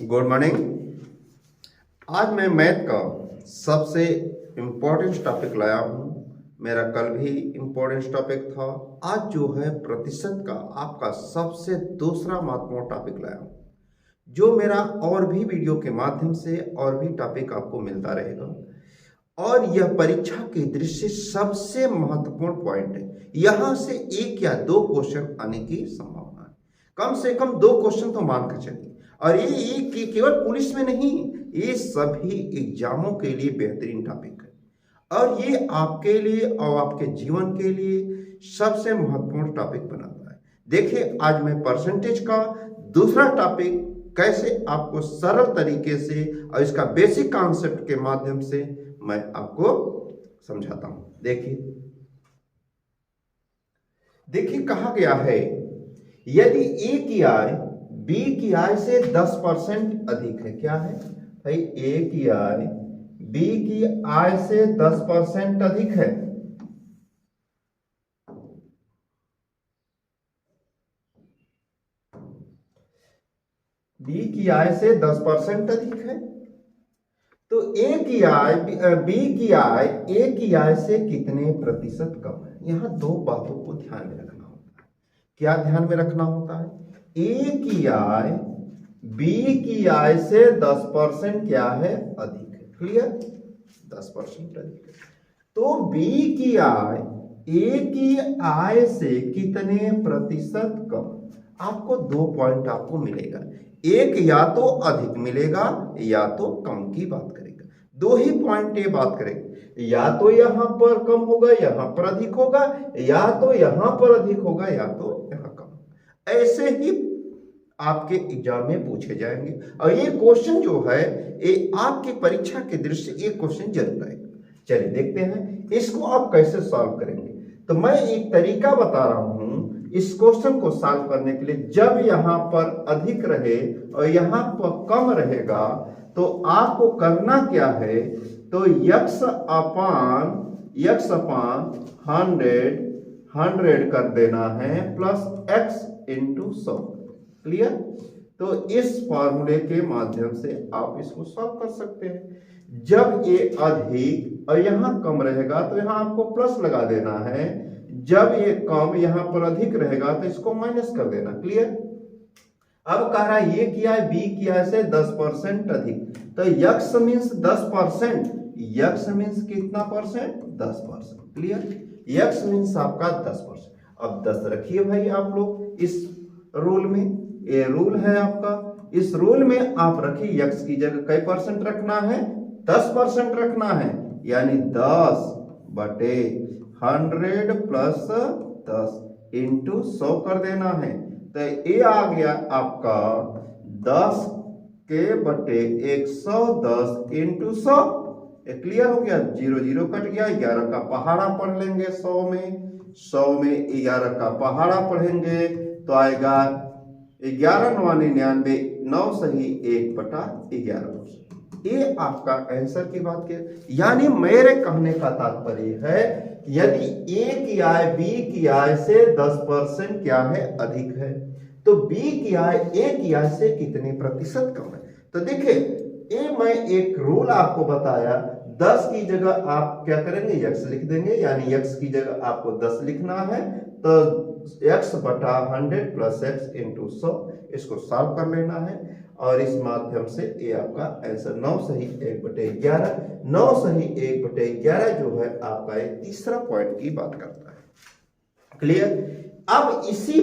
Good morning. आज मैं math का सबसे इम्पोर्टेंट टॉपिक लाया हूँ। मेरा कल भी इम्पोर्टेंट टॉपिक था। आज जो है प्रतिशत का आपका सबसे दूसरा महत्वपूर्ण टॉपिक लाया हूँ, जो मेरा और भी वीडियो के माध्यम से और भी टॉपिक आपको मिलता रहेगा। और यह परीक्षा की दृष्टि से सबसे महत्वपूर्ण पॉइंट है। यहाँ से एक या दो क्वेश्चन आने की संभावना है, कम से कम दो क्वेश्चन तो मान कर चलिए। और ये केवल पुलिस में नहीं, ये सभी एग्जामों के लिए बेहतरीन टॉपिक है और ये आपके लिए और आपके जीवन के लिए सबसे महत्वपूर्ण टॉपिक बनाता है। देखिए, आज मैं परसेंटेज का दूसरा टॉपिक कैसे आपको सरल तरीके से और इसका बेसिक कॉन्सेप्ट के माध्यम से मैं आपको समझाता हूं। देखिए कहा गया है, यदि ए की आय बी की आय से 10% अधिक है। क्या है भाई? ए की आय बी की आय से 10% अधिक है, बी की आय से 10% अधिक है, तो ए की आय बी की आय ए की आय से कितने प्रतिशत कम है? यहां दो बातों को ध्यान में रखना होता है। क्या ध्यान में रखना होता है? ए की आय बी की आय से 10% क्या है? अधिक है। क्लियर? 10% अधिक है, तो बी की आय ए की आय से कितने प्रतिशत कम? आपको दो पॉइंट आपको मिलेगा, एक या तो अधिक मिलेगा या तो कम की बात करेगा। दो ही पॉइंट ये बात करेगा, या तो यहां पर कम होगा यहां पर अधिक होगा, या तो यहां पर अधिक होगा या तो यहां कम। ऐसे ही आपके एग्जाम में पूछे जाएंगे और ये क्वेश्चन जो है ये आपकी परीक्षा की दृष्टि से एक क्वेश्चन जरूर आएगा। चलिए देखते हैं इसको आप कैसे सॉल्व करेंगे। तो मैं एक तरीका बता रहा हूं इस क्वेश्चन को सॉल्व करने के लिए। जब यहां पर अधिक रहे और यहां पर कम रहेगा तो आपको करना क्या है? तो यक्स अपान 100 कर देना है प्लस एक्स इंटू 100। क्लियर? तो इस फॉर्मूले के माध्यम से आप इसको सॉल्व कर सकते हैं। जब ये अधिक और यहां कम रहेगा तो यहां आपको प्लस लगा देना है, जब ये कम यहां पर अधिक रहेगा तो इसको माइनस कर देना। क्लियर? अब कह रहा है ये किया है बी किया से 10% अधिक, तो यक्स मीन्स 10%। यक्स मीन्स कितना परसेंट? 10%। क्लियर? यक्स मीन्स आपका 10%। अब 10 रखिए भाई आप लोग इस रूल में, ये रूल है आपका। इस रूल में आप रखिए यक्स की जगह कई परसेंट रखना है? 10% रखना है, यानी 10/100 प्लस 10 इंटू 100 कर देना है। तो ये आ गया आपका 10 के बटे 110 इंटू 100। क्लियर हो गया? 0 0 कट गया, 11 का पहाड़ा पढ़ लेंगे 100 में, 100 में 11 का पहाड़ा पढ़ेंगे तो आएगा 11 9 99, 9 सही 1/11। ये आपका आंसर की बात की। यानी मेरे कहने का तात्पर्य है, यदि ए की आय बी की आय से 10% क्या है? अधिक है, तो बी की आय ए की आय से कितने प्रतिशत कम है? तो देखिए, ये मैं एक रूल आपको बताया। 10 की जगह आप क्या करेंगे? यक्स लिख देंगे, यानी यक्स की जगह आपको 10 लिखना है, तो x/100 प्लस एक्स इंटू 100 इसको सॉल्व कर लेना है और इस माध्यम से ये आपका आंसर 9 सही 1/11। 9 सही 1/11 जो है आपका ये तीसरा पॉइंट की बात करता है। क्लियर? अब इसी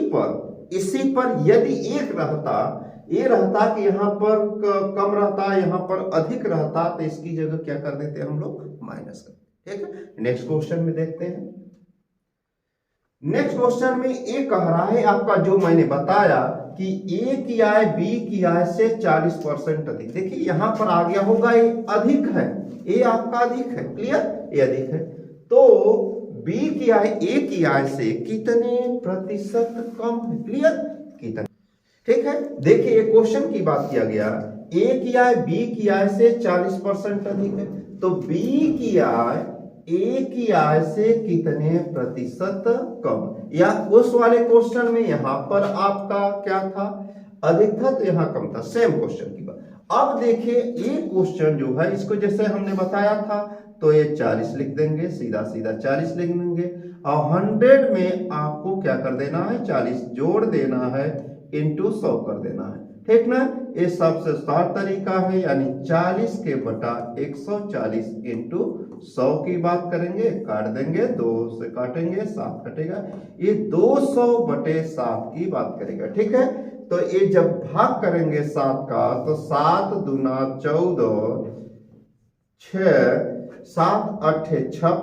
पर यदि एक रहता, ये रहता कि यहां पर कम रहता यहां पर अधिक रहता, तो इसकी जगह क्या कर देते हम लोग? माइनस कर। ठीक है? नेक्स्ट क्वेश्चन में देखते हैं। नेक्स्ट क्वेश्चन में ये कह रहा है आपका, जो मैंने बताया कि ए की आय बी की आय से 40% अधिक। देखिए यहां पर आ गया होगा ये अधिक है, ये आपका अधिक है। क्लियर? ये अधिक है, तो बी की आय ए की आय से कितने प्रतिशत कम है? क्लियर? कितने? ठीक है? देखिए ये क्वेश्चन की बात किया गया, ए की आय बी की आय से 40% अधिक है, तो बी की आय ए की आय से कितने प्रतिशत कम? या उस वाले क्वेश्चन में यहां पर आपका क्या था? अधिक था तो यहां कम था। सेम क्वेश्चन की बात। अब देखिए ये क्वेश्चन जो है इसको जैसे हमने बताया था तो ये 40 लिख देंगे, सीधा सीधा 40 लिख देंगे और 100 में आपको क्या कर देना है, 40 जोड़ देना है इंटू 100 कर देना है, ठीक ना। ये सबसे आसान तरीका है, यानी 40 के बटा 140 इंटू 100 की बात करेंगे, काट देंगे, 2 से काटेंगे 7 कटेगा, ये 200 बटे 7 की बात करेगा, ठीक है। तो ये जब भाग करेंगे 7 का तो 7 दूना 14, 6 7 8 56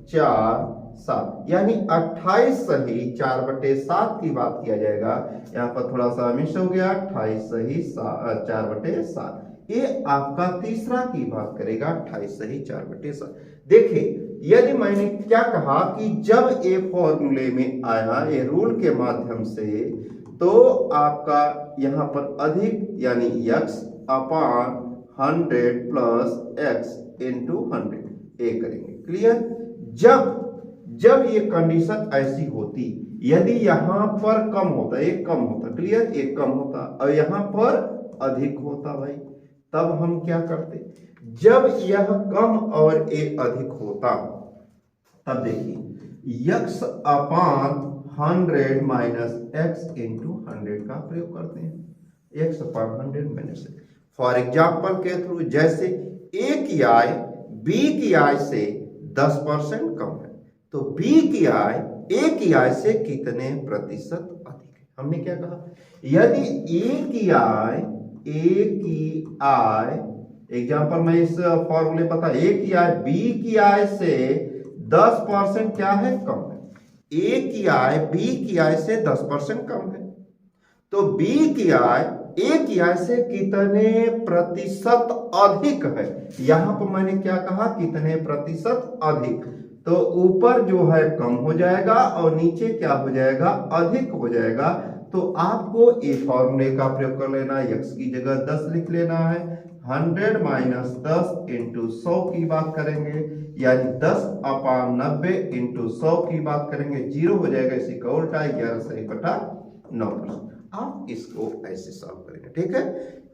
4 7, यानी 28 सही 4/7 की बात किया जाएगा। यहाँ पर थोड़ा सा मिस हो गया, 28 सही 4/7, ये आपका तीसरा की बात करेगा, 28 सही 4/7। देखिए यदि मैंने क्या कहा कि जब ये फॉर्मूले में आया ये रूल के माध्यम से, तो आपका यहाँ पर अधिक यानी x अपान 100 प्लस x इंटू 100 ये करेंगे, क्लियर। जब ये कंडीशन ऐसी होती, यदि यहाँ पर कम होता, एक कम होता, क्लियर, एक कम होता और यहाँ पर अधिक होता भाई, तब हम क्या करते, जब यह कम और ये अधिक होता तब देखिए x अपान 100 माइनस x इंटू 100 का प्रयोग करते हैं, x upon 100 minus. For example के थ्रू, जैसे a की आय b की आय से 10% कम है, तो b की आय a की आय से कितने प्रतिशत अधिक है। हमने क्या कहा, यदि a की आय एग्जाम्पल में इस फॉर्मूले पता, a की आय b की आय से 10% क्या है, कम है। a की आय b की आय से 10% कम है, तो b की आय a की आय से कितने प्रतिशत अधिक है। यहां पर मैंने क्या कहा, कितने प्रतिशत अधिक, तो ऊपर जो है कम हो जाएगा और नीचे क्या हो जाएगा, अधिक हो जाएगा। तो आपको ए फॉर्मूले का प्रयोग कर लेना है, x की जगह 10 लिख लेना है, 100 माइनस 10 इंटू 100 की बात करेंगे, यानी 10 अपान 90 इंटू 100 की बात करेंगे, 0 हो जाएगा, इसी का उल्टा 11 सही बटा 9%। आप इसको ऐसे सॉल्व करेंगे, ठीक है।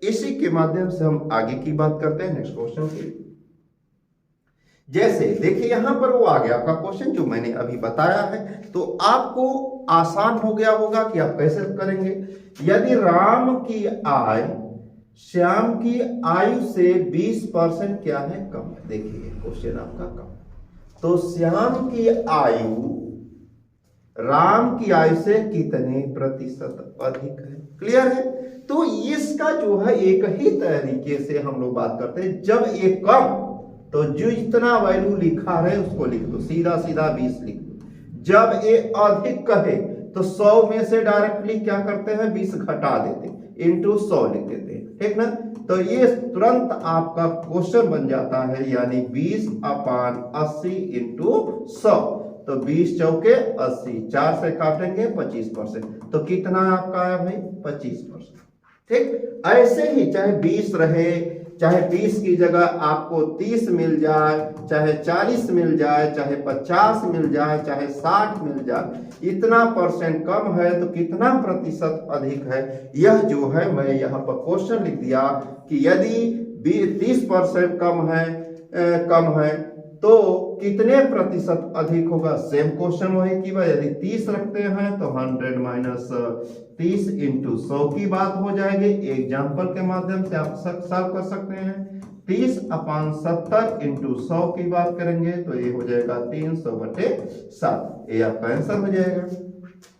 इसी के माध्यम से हम आगे की बात करते हैं नेक्स्ट क्वेश्चन की। जैसे देखिए यहां पर वो आ गया आपका क्वेश्चन जो मैंने अभी बताया है, तो आपको आसान हो गया होगा कि आप कैसे करेंगे। यदि राम की आय श्याम की आयु से 20% क्या है, कम है। देखिए क्वेश्चन आपका कम, तो श्याम की आयु राम की आयु से कितने प्रतिशत अधिक है, क्लियर है। तो इसका जो है एक ही तरीके से हम लोग बात करते हैं, जब ये कम तो जो इतना वैल्यू लिखा है उसको लिख दो, सीधा सीधा 20 लिख दो। जब ये अधिक कहे तो 100 में से डायरेक्टली क्या करते हैं, 20 घटा देते इंटू 100 लिख देते हैं, ठीक ना। तो ये तुरंत आपका क्वेश्चन बन जाता है, यानी 20 अपान 80 इंटू 100, तो 20 चौके 80, 4 से काटेंगे 25%, तो कितना आपका है भाई, 25%, ठीक। ऐसे ही चाहे 20 रहे, चाहे 20 की जगह आपको 30 मिल जाए, चाहे 40 मिल जाए, चाहे 50 मिल जाए, चाहे 60 मिल जाए, इतना परसेंट कम है तो कितना प्रतिशत अधिक है। यह जो है मैं यहाँ पर क्वेश्चन लिख दिया कि यदि 30% कम है तो कितने प्रतिशत अधिक होगा। सेम क्वेश्चन वही की बात, यदि 30 रखते हैं तो 100 माइनस 30 इंटू 100 की बात हो जाएगी। एग्जाम्पल के माध्यम से आप सॉल्व कर सकते हैं। 30 अपान 70 इंटू 100 की बात करेंगे तो ये हो जाएगा 300/7, ये आपका आंसर हो जाएगा।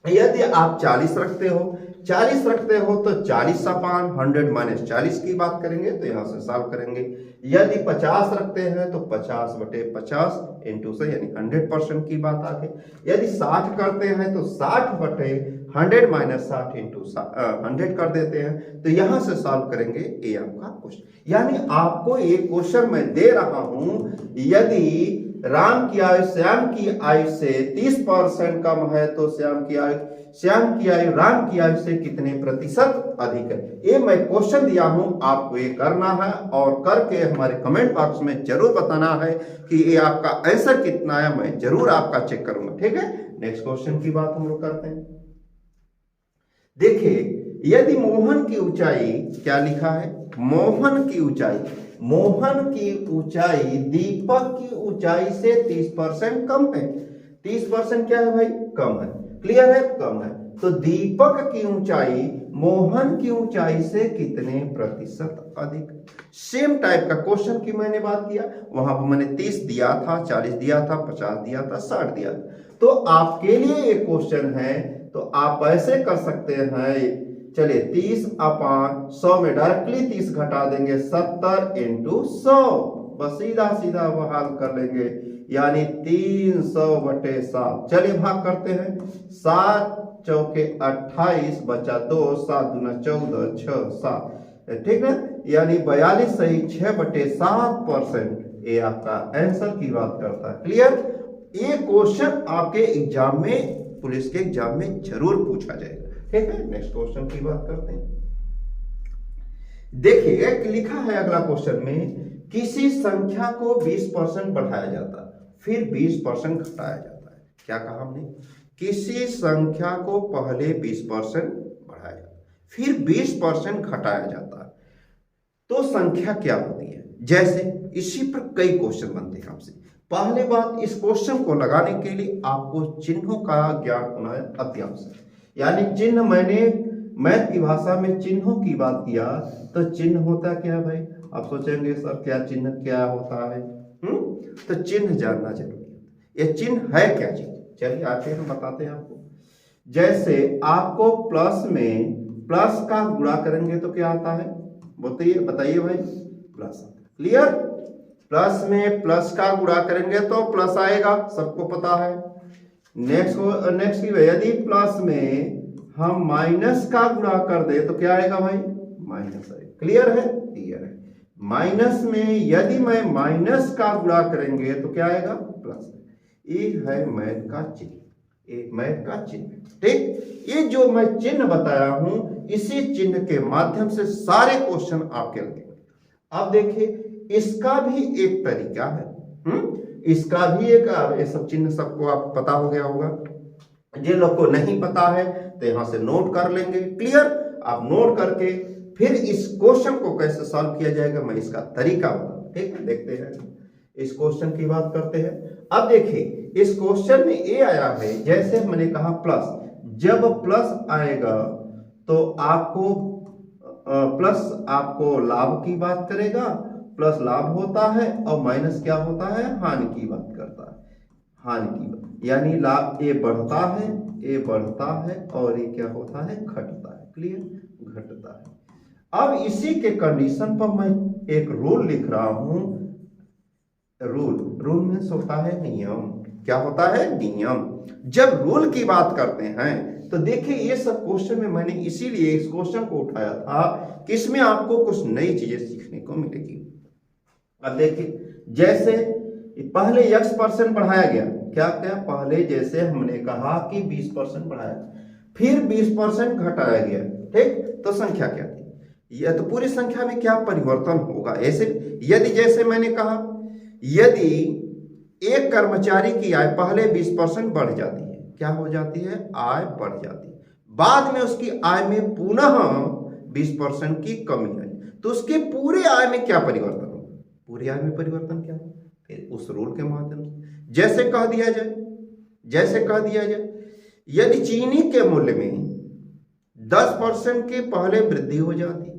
यदि आप 40 रखते हो तो 40 अपान 100 माइनस 40 की बात करेंगे, तो यहां से सॉल्व करेंगे। यदि 50 रखते हैं तो 50/50 इंटू से, यानी 100% की बात आ गई। यदि 60 करते हैं तो 60/100 माइनस 60 इंटू 100 कर देते हैं, तो यहां से सॉल्व करेंगे। ये आपका क्वेश्चन, यानी आपको एक क्वेश्चन मैं दे रहा हूं, यदि राम की आयु श्याम की आयु से 30% कम है तो श्याम की आयु राम की आयु से कितने प्रतिशत अधिक है। ये मैं क्वेश्चन दिया हूं, आपको ये करना है और करके हमारे कमेंट बॉक्स में जरूर बताना है कि ये आपका आंसर कितना है, मैं जरूर आपका चेक करूंगा, ठीक है। नेक्स्ट क्वेश्चन की बात हम लोग करते हैं। देखिए यदि मोहन की ऊंचाई क्या लिखा है, मोहन की ऊंचाई दीपक की ऊंचाई से 30% कम है। 30% क्या है भाई, कम है। क्लियर है, कम है। तो दीपक की ऊंचाई मोहन की ऊंचाई से कितने प्रतिशत अधिक। सेम टाइप का क्वेश्चन की मैंने बात किया, वहां पर मैंने 30 दिया था, 40 दिया था, 50 दिया था, 60 दिया था। तो आपके लिए एक क्वेश्चन है, तो आप ऐसे कर सकते हैं, चलिए 30/100 में डायरेक्टली 30 घटा देंगे, 70 × 100, बस सीधा सीधा वो हल कर लेंगे, यानी 300/7। चलिए भाग करते हैं, 7 चौके 28 बचा 2, 7 दूना 14, 6 7, ठीक है, यानी 42 सही 6/7%। ये आपका आंसर की बात करता है। क्लियर, ये क्वेश्चन आपके एग्जाम में, पुलिस के एग्जाम में जरूर पूछा जाएगा। ठीक है, नेक्स्ट क्वेश्चन की बात करते हैं। देखिए एक लिखा है अगला क्वेश्चन में, किसी संख्या को 20% बढ़ाया जाता है, फिर 20% घटाया जाता है। क्या कहा हमने, किसी संख्या को पहले 20% बढ़ाया जाता है, फिर 20% घटाया जाता है, तो संख्या क्या होती है। जैसे इसी पर कई क्वेश्चन बनते हैं आपसे। पहले बात, इस क्वेश्चन को लगाने के लिए आपको चिन्हों का ज्ञान होना अत्यावश्यक। यानी चिन्ह, मैंने मैथ की भाषा में चिन्हों की बात किया, तो चिन्ह होता क्या है भाई, आप सोचेंगे सर क्या चिन्ह क्या होता है, तो चिन्ह जानना जरूरी है। ये चिन्ह है क्या चीज, चलिए आगे हम बताते हैं आपको। जैसे आपको प्लस में प्लस का गुणा करेंगे तो क्या आता है, बताइए भाई, प्लस। क्लियर, प्लस में प्लस का गुणा करेंगे तो प्लस आएगा, सबको पता है। नेक्स्ट की, यदि प्लस में हम माइनस का गुणा कर दे तो क्या आएगा भाई, माइनस आएगा। क्लियर है, क्लियर है। माइनस में यदि मैं माइनस का गुणा करेंगे तो क्या आएगा, प्लस। ये है मैथ का चिन्ह, एक मैथ का चिन्ह। ठीक, ये जो मैं चिन्ह बताया हूं, इसी चिन्ह के माध्यम से सारे क्वेश्चन आपके लगेंगे। अब देखिए इसका भी एक तरीका है, इसका भी एक, ये सब चिन्ह सबको आप पता हो गया होगा। जिन लोग को नहीं पता है तो यहां से नोट कर लेंगे। क्लियर, आप नोट करके फिर इस क्वेश्चन को कैसे सॉल्व किया जाएगा, मैं इसका तरीका बताऊं। ठीक है, देखते हैं, इस क्वेश्चन की बात करते हैं। अब देखिए इस क्वेश्चन में ये आया है, जैसे हमने कहा प्लस, जब प्लस आएगा तो आपको प्लस आपको लाभ की बात करेगा, प्लस लाभ होता है, और माइनस क्या होता है, हानि की बात करता है, हानि की बात। यानी लाभ ये बढ़ता है, ये बढ़ता है, और ये क्या होता है, घटता है। क्लियर, घटता है। अब इसी के कंडीशन पर मैं एक रूल लिख रहा हूं। रूल मीन्स होता है नियम। क्या होता है, नियम। जब रूल की बात करते हैं तो देखिए ये सब क्वेश्चन में मैंने इसीलिए इस क्वेश्चन को उठाया था कि इसमें आपको कुछ नई चीजें सीखने को मिलेगी। अब देखिए जैसे पहले x% बढ़ाया गया, क्या क्या, पहले जैसे हमने कहा कि 20% बढ़ाया, फिर 20% घटाया गया। ठीक, तो संख्या क्या थी, यह तो पूरी संख्या में क्या परिवर्तन होगा। ऐसे यदि जैसे मैंने कहा, यदि एक कर्मचारी की आय पहले 20% बढ़ जाती है, क्या हो जाती है, आय बढ़ जाती है, बाद में उसकी आय में पुनः 20% की कमी आई, तो उसके पूरे आय में क्या परिवर्तन होगा, पूरी आय में परिवर्तन क्या होगा, फिर उस रूल के माध्यम से जैसे कह दिया जाए, यदि चीनी के मूल्य में 10% की पहले वृद्धि हो जाती,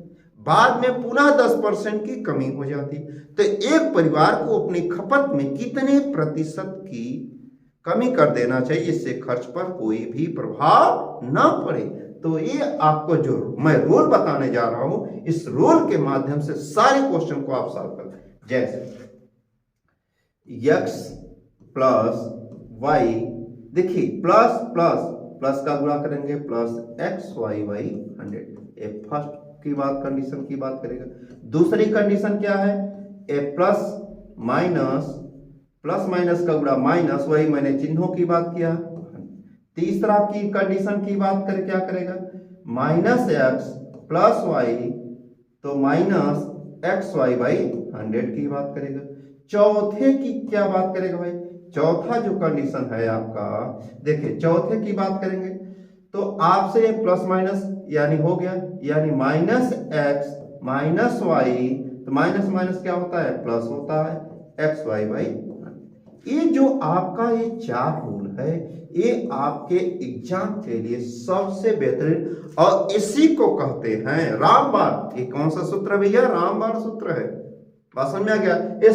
बाद में पुनः 10% की कमी हो जाती, तो एक परिवार को अपनी खपत में कितने प्रतिशत की कमी कर देना चाहिए, इससे खर्च पर कोई भी प्रभाव ना पड़े। तो ये आपको जो मैं रूल बताने जा रहा हूं, इस रूल के माध्यम से सारे क्वेश्चन को आप सॉल्व कर। जैसे x प्लस y, देखिए प्लस प्लस प्लस का गुणा करेंगे, प्लस xy y 100, ये फर्स्ट की बात, कंडीशन की बात करेगा। दूसरी कंडीशन क्या है, ए प्लस माइनस का गुणा माइनस, वही मैंने चिन्हों की बात किया। तीसरा की कंडीशन की बात करें, क्या करेगा, -x प्लस y, तो -xy/100 की बात करेगा। चौथे की क्या बात करेगा भाई, चौथा जो कंडीशन है आपका, देखिए चौथे की बात करेंगे तो आपसे प्लस माइनस यानी हो गया, यानी माइनस एक्स माइनस वाई, तो माइनस माइनस क्या होता है, प्लस होता है, एक्स वाई बाई। ये जो आपका ये 4 रूल है, ये आपके एग्जाम के लिए सबसे बेहतरीन, और इसी को कहते हैं रामबाण। ये कौन सा सूत्र है भैया, रामबाण सूत्र है। बात समझ में आ गया, ये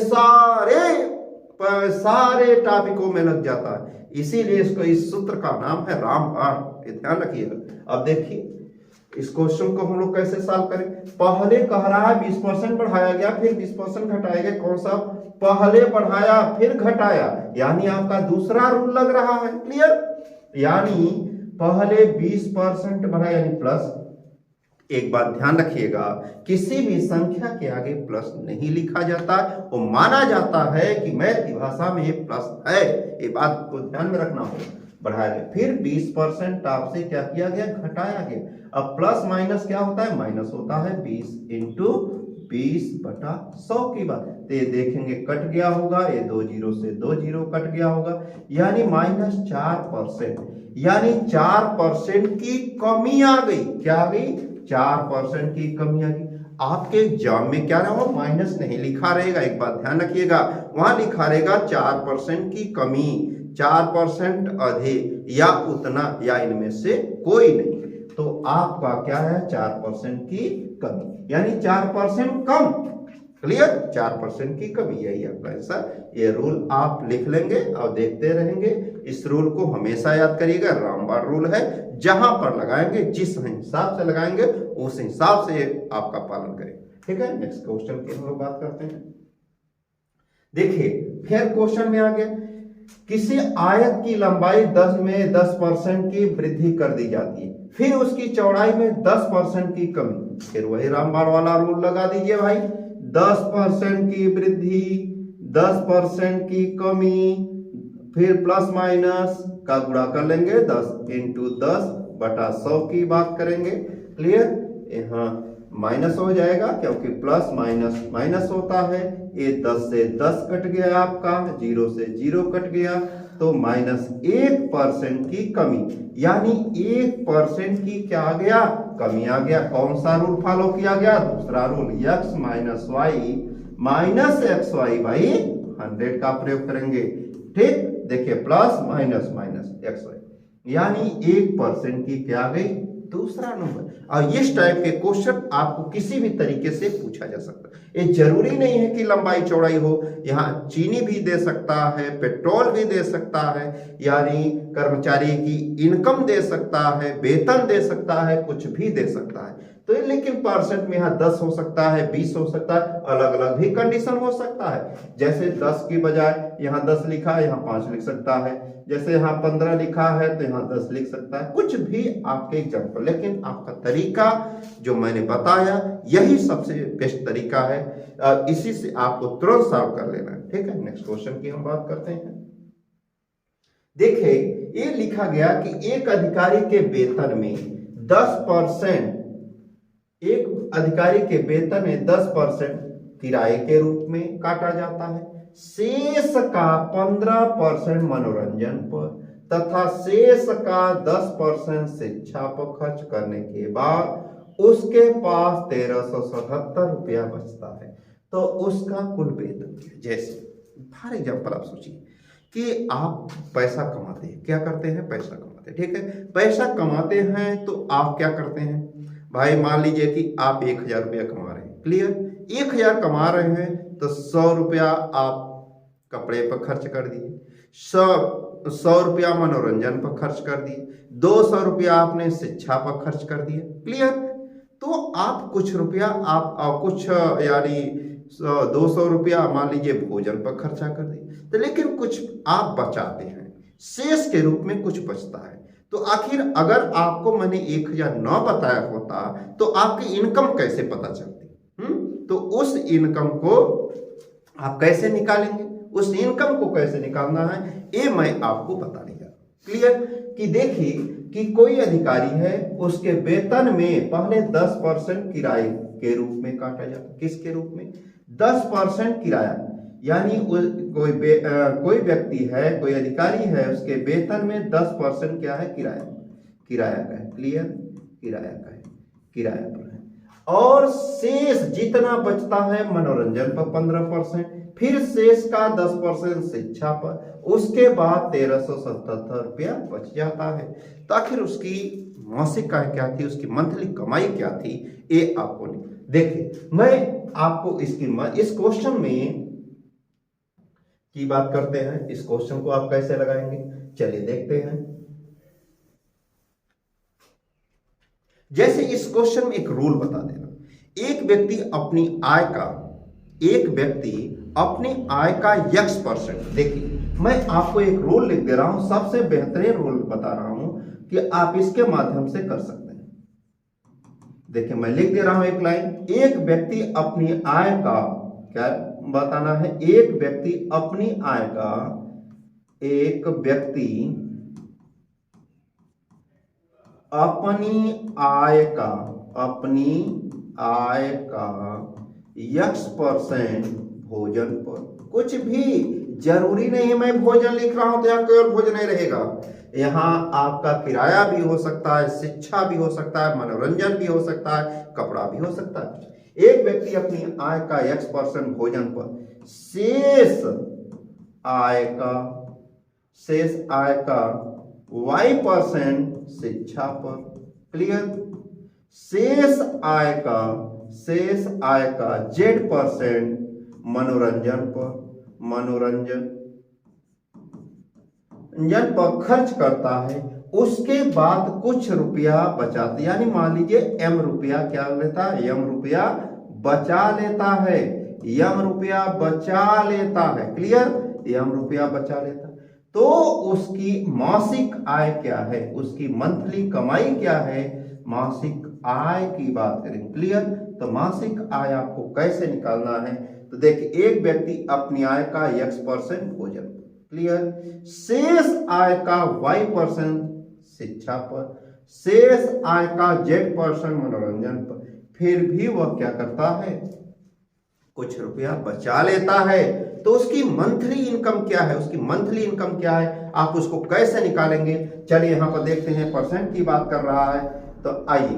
सारे टॉपिकों में लग जाता है, इसीलिए इसको इस सूत्र का नाम है रामबाण, ये ध्यान रखिएगा। अब देखिए इस क्वेश्चन को हम लोग कैसे सॉल्व करें। पहले कह रहा है 20% बढ़ाया गया, फिर 20% घटाया गया, कौन सा, पहले बढ़ाया फिर घटाया, यानी आपका दूसरा रूल लग रहा है। क्लियर, यानी पहले 20% बढ़ाया यानी प्लस। एक बात ध्यान रखिएगा, किसी भी संख्या के आगे प्लस नहीं लिखा जाता, वो माना जाता है कि मैथ की भाषा में ये प्लस है, ये बात को ध्यान में रखना होगा। बढ़ाया गया, फिर 20% आपसे क्या किया गया, घटाया गया। अब प्लस माइनस क्या होता है, माइनस होता है, 20 इंटू 20/100 की बात, तो ये देखेंगे कट गया होगा, ये 2 जीरो से 2 जीरो कट गया होगा, यानी -4%, यानी 4% की कमी आ गई। क्या आ गई, 4% की कमी आ गई। आपके एग्जाम में क्या रहा, माइनस नहीं लिखा रहेगा, एक बात ध्यान रखिएगा, वहां लिखा रहेगा 4% की कमी, 4% अधिक या उतना या इनमें से कोई नहीं। तो आपका क्या है, 4% की कमी, यानी 4% कम। क्लियर, 4% की कमी, यही आपका आंसर। ये रूल आप लिख लेंगे और देखते रहेंगे। इस रूल को हमेशा याद करिएगा, रामबाण रूल है, जहां पर लगाएंगे जिस हिसाब से लगाएंगे उस हिसाब से आपका पालन करें। ठीक है, नेक्स्ट क्वेश्चन की हम लोग बात करते हैं। देखिए फिर क्वेश्चन में आ गया, किसी आयत की लंबाई 10 में 10% की वृद्धि कर दी जाती है, फिर उसकी चौड़ाई में 10% की कमी। फिर वही रामबाण वाला रूल लगा दीजिए भाई, 10% की वृद्धि, 10% की कमी, फिर प्लस माइनस का गुणा कर लेंगे, 10 इंटू 10/100 की बात करेंगे। क्लियर, यहाँ माइनस हो जाएगा क्योंकि प्लस माइनस माइनस होता है, ये 10 से 10 कट गया आपका, 0 से 0 कट गया, तो -1% की कमी, यानी 1% की क्या आ गया, कमी आ गया। कौन सा रूल फॉलो किया गया, दूसरा rule, x minus y minus x y by 100 का प्रयोग करेंगे। ठीक, देखिए plus minus minus x y, यानी 1% की क्या आ गई, दूसरा नंबर। और इस टाइप के क्वेश्चन आपको किसी भी तरीके से पूछा जा सकता है। ये जरूरी नहीं है कि लंबाई चौड़ाई हो, यहाँ चीनी भी दे सकता है, पेट्रोल भी दे सकता है, यानी कर्मचारी की इनकम दे सकता है, वेतन दे सकता है, कुछ भी दे सकता है। तो लेकिन परसेंट में यहाँ 10 हो सकता है, 20 हो सकता है, अलग अलग भी कंडीशन हो सकता है। जैसे 10 की बजाय यहाँ 10 लिखा है, यहाँ 5 लिख सकता है, जैसे यहाँ 15 लिखा है तो यहाँ 10 लिख सकता है, कुछ भी आपके एग्जाम्पल। लेकिन आपका तरीका जो मैंने बताया यही सबसे बेस्ट तरीका है, इसी से आपको तुरंत सॉल्व कर लेना है। ठीक है, नेक्स्ट क्वेश्चन की हम बात करते हैं। देखिए ये लिखा गया कि एक अधिकारी के वेतन में 10%, एक अधिकारी के वेतन में 10% किराए के रूप में काटा जाता है, शेष का 15% मनोरंजन पर तथा शेष का 10% शिक्षा पर खर्च करने के बाद उसके पास 1377 रुपया बचता है, तो उसका कुल वेतन क्या। जैसे फॉर एग्जाम्पल आप सोचिए कि आप पैसा कमाते हैं, क्या करते हैं, पैसा कमाते हैं। ठीक है, पैसा कमाते हैं तो आप क्या करते हैं भाई, मान लीजिए कि आप 1000 रुपया कमा रहे हैं। क्लियर, 1000 कमा रहे हैं तो 100 रुपया आप कपड़े पर खर्च कर दिए, 100 रुपया मनोरंजन पर खर्च कर दिए, 200 रुपया आपने शिक्षा पर खर्च कर दिए। क्लियर, तो आप कुछ रुपया आप कुछ यानी 200 रुपया मान लीजिए भोजन पर खर्चा कर दिए, तो लेकिन कुछ आप बचाते हैं, शेष के रूप में कुछ बचता है। तो आखिर अगर आपको मैंने 1000 न बताया होता तो आपकी इनकम कैसे पता चलती। तो उस इनकम को आप कैसे निकालेंगे, उस इनकम को कैसे निकालना है ये मैं आपको बताने जा रहा हूं। क्लियर, कि देखिए कि कोई अधिकारी है, उसके वेतन में पहले 10% किराए के रूप में काटा जाता। किसके रूप में, 10% किराया, यानी कोई व्यक्ति है, कोई अधिकारी है, उसके वेतन में 10% क्या है, किराया। किराया का है। क्लियर, किराया का है, किराया पर है। और शेष जितना बचता है मनोरंजन पर 15%, फिर शेष का 10% शिक्षा पर, उसके बाद 1377 रुपया बच जाता है। तो आखिर उसकी मासिक आय क्या थी, उसकी मंथली कमाई क्या थी, ये आपको नहीं। देखिए मैं आपको इस क्वेश्चन में की बात करते हैं। इस क्वेश्चन को आप कैसे लगाएंगे, चलिए देखते हैं। जैसे इस क्वेश्चन में एक रूल बता देना, एक व्यक्ति अपनी आय का x%, देखिए मैं आपको एक रूल लिख दे रहा हूं, सबसे बेहतरीन रूल बता रहा हूं कि आप इसके माध्यम से कर सकते हैं। देखिए मैं लिख दे रहा हूं एक लाइन, एक व्यक्ति अपनी आय का, क्या बताना है, एक व्यक्ति अपनी आय का x% भोजन पर, कुछ भी जरूरी नहीं है मैं भोजन लिख रहा हूं तो यहां केवल भोजन नहीं रहेगा, यहां आपका किराया भी हो सकता है, शिक्षा भी हो सकता है, मनोरंजन भी हो सकता है, कपड़ा भी हो सकता है। एक व्यक्ति अपनी आय का x% भोजन पर, शेष आय का y% शिक्षा पर। क्लियर, शेष आय का z% मनोरंजन पर खर्च करता है, उसके बाद कुछ रुपया बचाते, यानी मान लीजिए m रुपया क्या लेता है, m रुपया बचा लेता है, क्लियर, m रुपया बचा लेता है। तो उसकी मासिक आय क्या है, उसकी मंथली कमाई क्या है, मासिक आय की बात करें। क्लियर, तो मासिक आय आपको कैसे निकालना है, तो देखिए एक व्यक्ति अपनी आय का x% भोजन, क्लियर, शेष आय का y% शिक्षा पर, शेष आय का z% मनोरंजन पर, फिर भी वह क्या करता है, कुछ रुपया बचा लेता है। तो उसकी मंथली इनकम क्या है, आप उसको कैसे निकालेंगे, चलिए यहां पर देखते हैं। परसेंट की बात कर रहा है तो आइए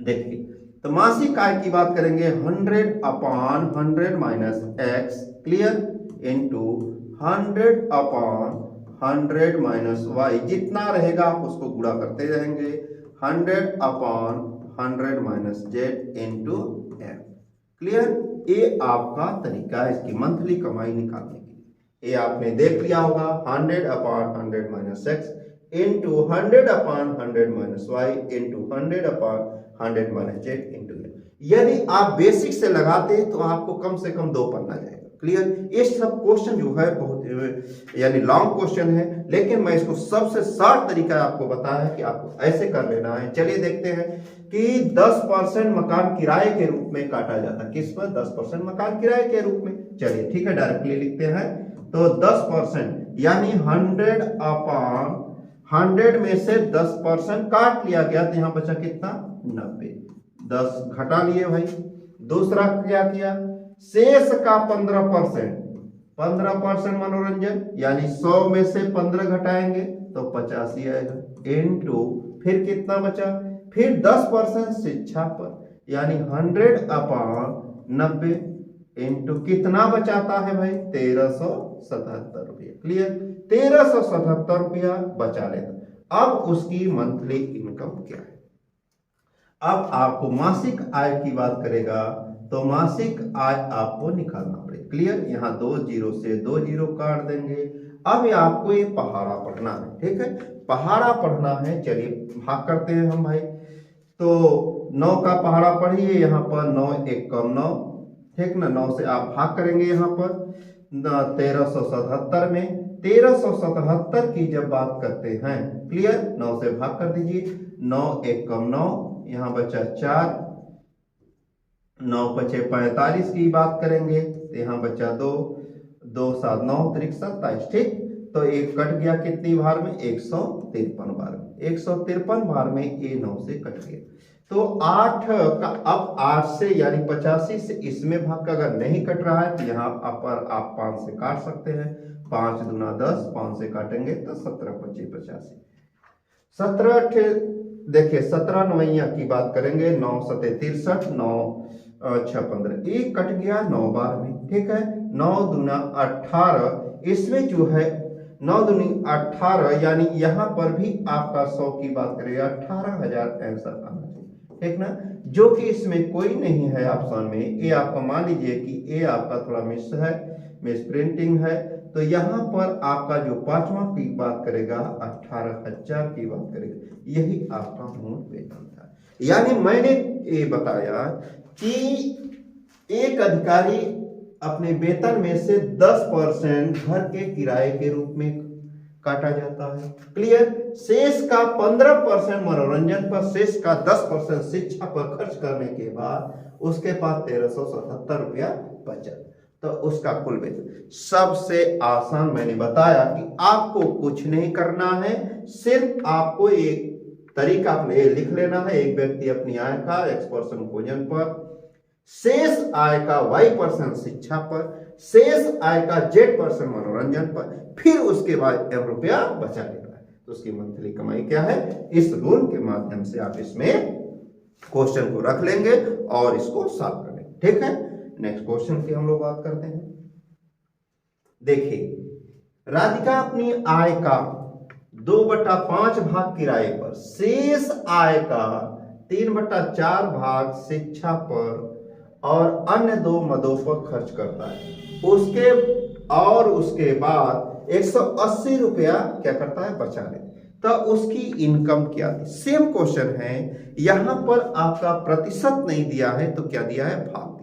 देखिए, तो मासिक आय की बात करेंगे 100/100 minus x, clear, into 100/100 minus y, जितना रहेगा आप उसको गुणा करते रहेंगे, 100/100 minus z into m। Clear, ये आपका तरीका है इसकी मंथली कमाई निकालने की। ये आपने देख लिया होगा, 100/100 minus x into 100/100 minus y into 100/100 minus z into m। यदि आप बेसिक से लगाते तो आपको कम से कम 2 पन्ना जाएगा। क्लियर, ये सब क्वेश्चन जो है बहुत यानी लॉन्ग क्वेश्चन है, लेकिन मैं इसको सबसे शॉर्ट तरीका आपको बताया कि आपको ऐसे कर लेना है। चलिए देखते हैं कि 10% मकान किराए के रूप में काटा जाता है, किस पर, 10% मकान किराए के रूप में। चलिए ठीक है, डायरेक्टली लिखते हैं। तो 10% यानी 100/100 में से 10% काट लिया गया, तो यहां बचा कितना, 90, 10 घटा लिए भाई। दूसरा क्या किया, शेष का 15% मनोरंजन, यानी 100 में से 15 घटाएंगे तो 85 आएगा, इनटू फिर कितना बचा, फिर 10% शिक्षा पर, यानी 100/90 इनटू कितना बचाता है भाई, 1377 रुपया। क्लियर, 1377 रुपया बचा लेता। अब उसकी मंथली इनकम क्या है। अब आपको मासिक आय की बात करेगा तो मासिक आय आपको निकालना पड़ेगा। क्लियर, यहाँ 2 जीरो से 2 जीरो काट देंगे। अब आपको ये पहाड़ा पढ़ना है, ठीक है, पहाड़ा पढ़ना है। चलिए भाग करते हैं हम भाई। तो 9 का पहाड़ा पढ़िए, यहाँ पर 9 1 कम 9, ठीक ना, 9 से आप भाग करेंगे। यहाँ पर 1377 में 1377 की जब बात करते हैं, क्लियर, 9 से भाग कर दीजिए, 9 1 कम 9, यहाँ बचा 4, 9 5 45 की बात करेंगे तो यहाँ बचा 2, 2 7 9 3 27, ठीक। तो एक कट गया कितनी बार में, 153 बार में, 153 बार में ये 9 से कट गया। तो 8 का, अब 8 से यानी 85 से इसमें भाग का अगर नहीं कट रहा है तो यहाँ पर आप 5 से काट सकते हैं, 5 दूना 10, 5 से काटेंगे तो 17 25 85, देखिए 17 नवैया की बात करेंगे, 9 सते 63, 9 6 15, एक कट गया 9 बार में, ठीक है। 9 दूना 18, इसमें जो है 9 दूनी 18, यानी यहां पर भी आपका 100 की बात करेगा 18,000 आंसर आना चाहिए, ठीक ना। जो कि इसमें कोई नहीं है ऑप्शन में। ए आपका मान लीजिए कि ए आपका थोड़ा मिस प्रिंटिंग है, तो यहां पर आपका जो पांचवा की बात करेगा 18,000 की बात करेगा, यही आपका मूल वेतन था। यानी मैंने ये बताया कि एक अधिकारी अपने वेतन में से 10% घर के किराए के रूप में काटा जाता है, क्लियर। शेष का 15% मनोरंजन पर, शेष का 10% शिक्षा पर खर्च करने के बाद उसके पास 1377 रुपया बचा, तो उसका कुल वेतन। सबसे आसान मैंने बताया कि आपको कुछ नहीं करना है, सिर्फ आपको एक तरीका अपने लिख लेना है। एक व्यक्ति अपनी आय का X% भोजन पर, शेष आय का Y% शिक्षा पर, शेष आय का Z% मनोरंजन पर, फिर उसके बाद M रुपया बचा लेना है, तो उसकी मंथली कमाई क्या है। इस रूल के माध्यम से आप इसमें क्वेश्चन को रख लेंगे और इसको सॉल्व कर लेंगे, ठीक है। नेक्स्ट क्वेश्चन की हम लोग बात करते हैं। देखिए, राधिका अपनी आय का 2/5 भाग किराए पर, शेष आय का 3/4 भाग शिक्षा पर और अन्य 2 मदों पर खर्च करता है। उसके बाद 180 रुपया क्या करता है, बचा ले। तो उसकी इनकम क्या थी। सेम क्वेश्चन है, यहां पर आपका प्रतिशत नहीं दिया है, तो क्या दिया है, भाग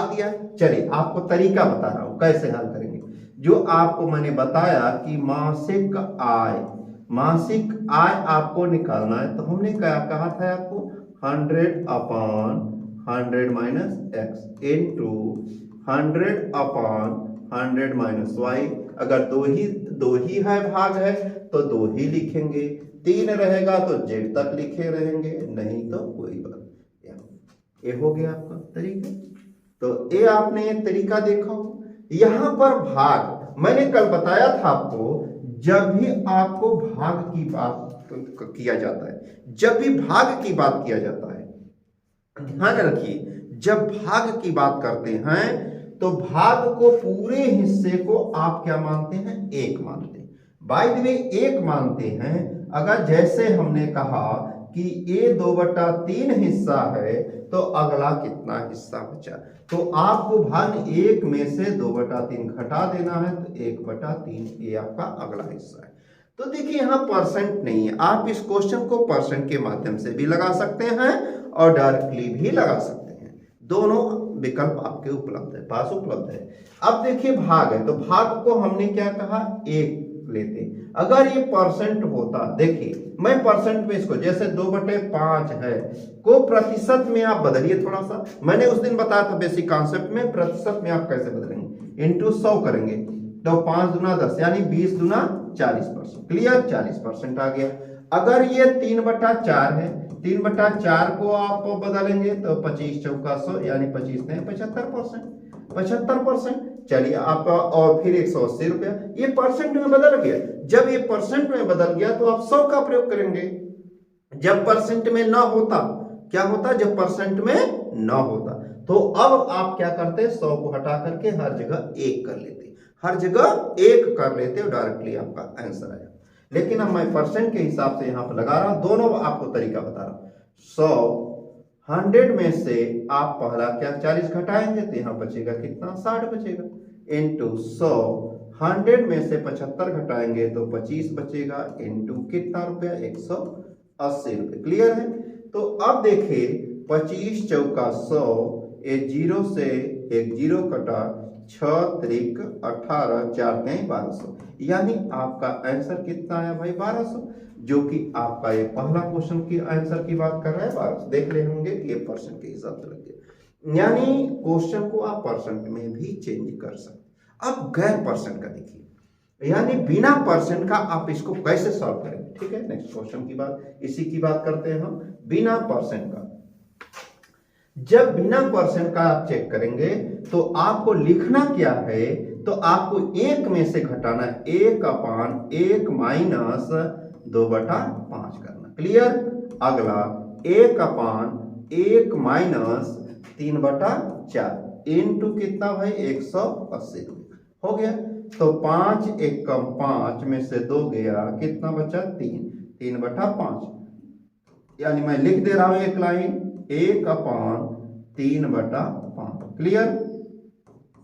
दिया है। चलिए आपको तरीका बता रहा हूं कैसे हल करेंगे। जो आपको मैंने बताया कि मासिक आय आपको निकालना है, तो हमने क्या कहा था आपको, 100/100 minus x into 100/100 minus y। अगर दो ही है भाग है तो 2 ही लिखेंगे, 3 रहेगा तो z तक लिखे रहेंगे, नहीं तो कोई बात। ये हो गया आपका तरीका। तो ये आपने एक तरीका देखा हो। यहां पर भाग मैंने कल बताया था आपको, जब भी आपको भाग की बात किया जाता है, ध्यान रखिए, जब भाग की बात करते हैं तो भाग को पूरे हिस्से को आप क्या मानते हैं, 1 मानते हैं। बाय द वे 1 मानते हैं। अगर जैसे हमने कहा कि a 2/3 हिस्सा है, तो अगला कितना हिस्सा बचा, तो आपको भाग 1 में से 2/3 घटा देना है, तो 1/3 ये आपका अगला हिस्सा है। तो देखिए यहाँ परसेंट नहीं है, आप इस क्वेश्चन को परसेंट के माध्यम से भी लगा सकते हैं और डायरेक्टली भी लगा सकते हैं, दोनों विकल्प आपके पास उपलब्ध है। अब देखिए भाग है, तो भाग को हमने क्या कहा, 1 लेते। अगर ये परसेंट होता, देखिए मैं परसेंट में इसको, जैसे 2/5 है को प्रतिशत में आप बदलिए थोड़ा सा। मैंने उस दिन बताया था बेसिक कॉन्सेप्ट में, प्रतिशत में आप कैसे बदलेंगे, इनटू 100 करेंगे, तो 5 दूना 10 यानी 20 दूना 40%, क्लियर, 40% आ गया। अगर ये 3/4 है, 3/4 को आप बदलेंगे तो 25 चौका 100 यानी 25 नहीं 75%। चलिए आपका, और फिर 180 रुपया, ये परसेंट में बदल गया। जब ये परसेंट में बदल गया तो आप 100 का प्रयोग करेंगे। जब परसेंट में ना होता, क्या होता, जब परसेंट में ना होता तो अब आप क्या करते, 100 को हटा करके हर जगह 1 कर लेते, और डायरेक्टली आपका आंसर आया। लेकिन अब मैं परसेंट के हिसाब से यहां पर लगा रहा हूं, दोनों आपको तरीका बता रहा हूं। 100 में से आप पहला क्या 40 घटाएंगे, तो यहां बचेगा कितना, 60 बचेगा, इनटू 100 100 में से 75 घटाएंगे तो 25 बचेगा, इनटू कितना रुपया, 180 रुपये, क्लियर है। तो अब देखिए 25 चौका 100, एक 0 से एक 0 कटा, 6 त्रिक 18, 4 3 1200, यानी आपका आंसर कितना आया भाई, 1200, जो कि आपका ये पहला क्वेश्चन की आंसर की बात कर रहा है 1200। देख रहे होंगे कि ये परसेंट के हिसाब से लग गया, यानी क्वेश्चन को आप परसेंट में भी चेंज कर सकते। अब गैर परसेंट का देखिए, यानी बिना परसेंट का आप इसको कैसे सॉल्व करेंगे, ठीक है। नेक्स्ट क्वेश्चन की बात, इसी की बात करते हैं हम, बिना परसेंट का। जब बिना परसेंट का आप चेक करेंगे तो आपको लिखना क्या है, तो आपको 1 में से घटाना है, 1/1 माइनस 2/5 करना। क्लियर। अगला 1/1 माइनस 3/4 इंटू कितना भाई 180 हो गया। तो 5 1 कम 5 में से 2 गया, कितना बचा 3/5, यानी मैं लिख दे रहा हूं एक लाइन 1/3/5। क्लियर।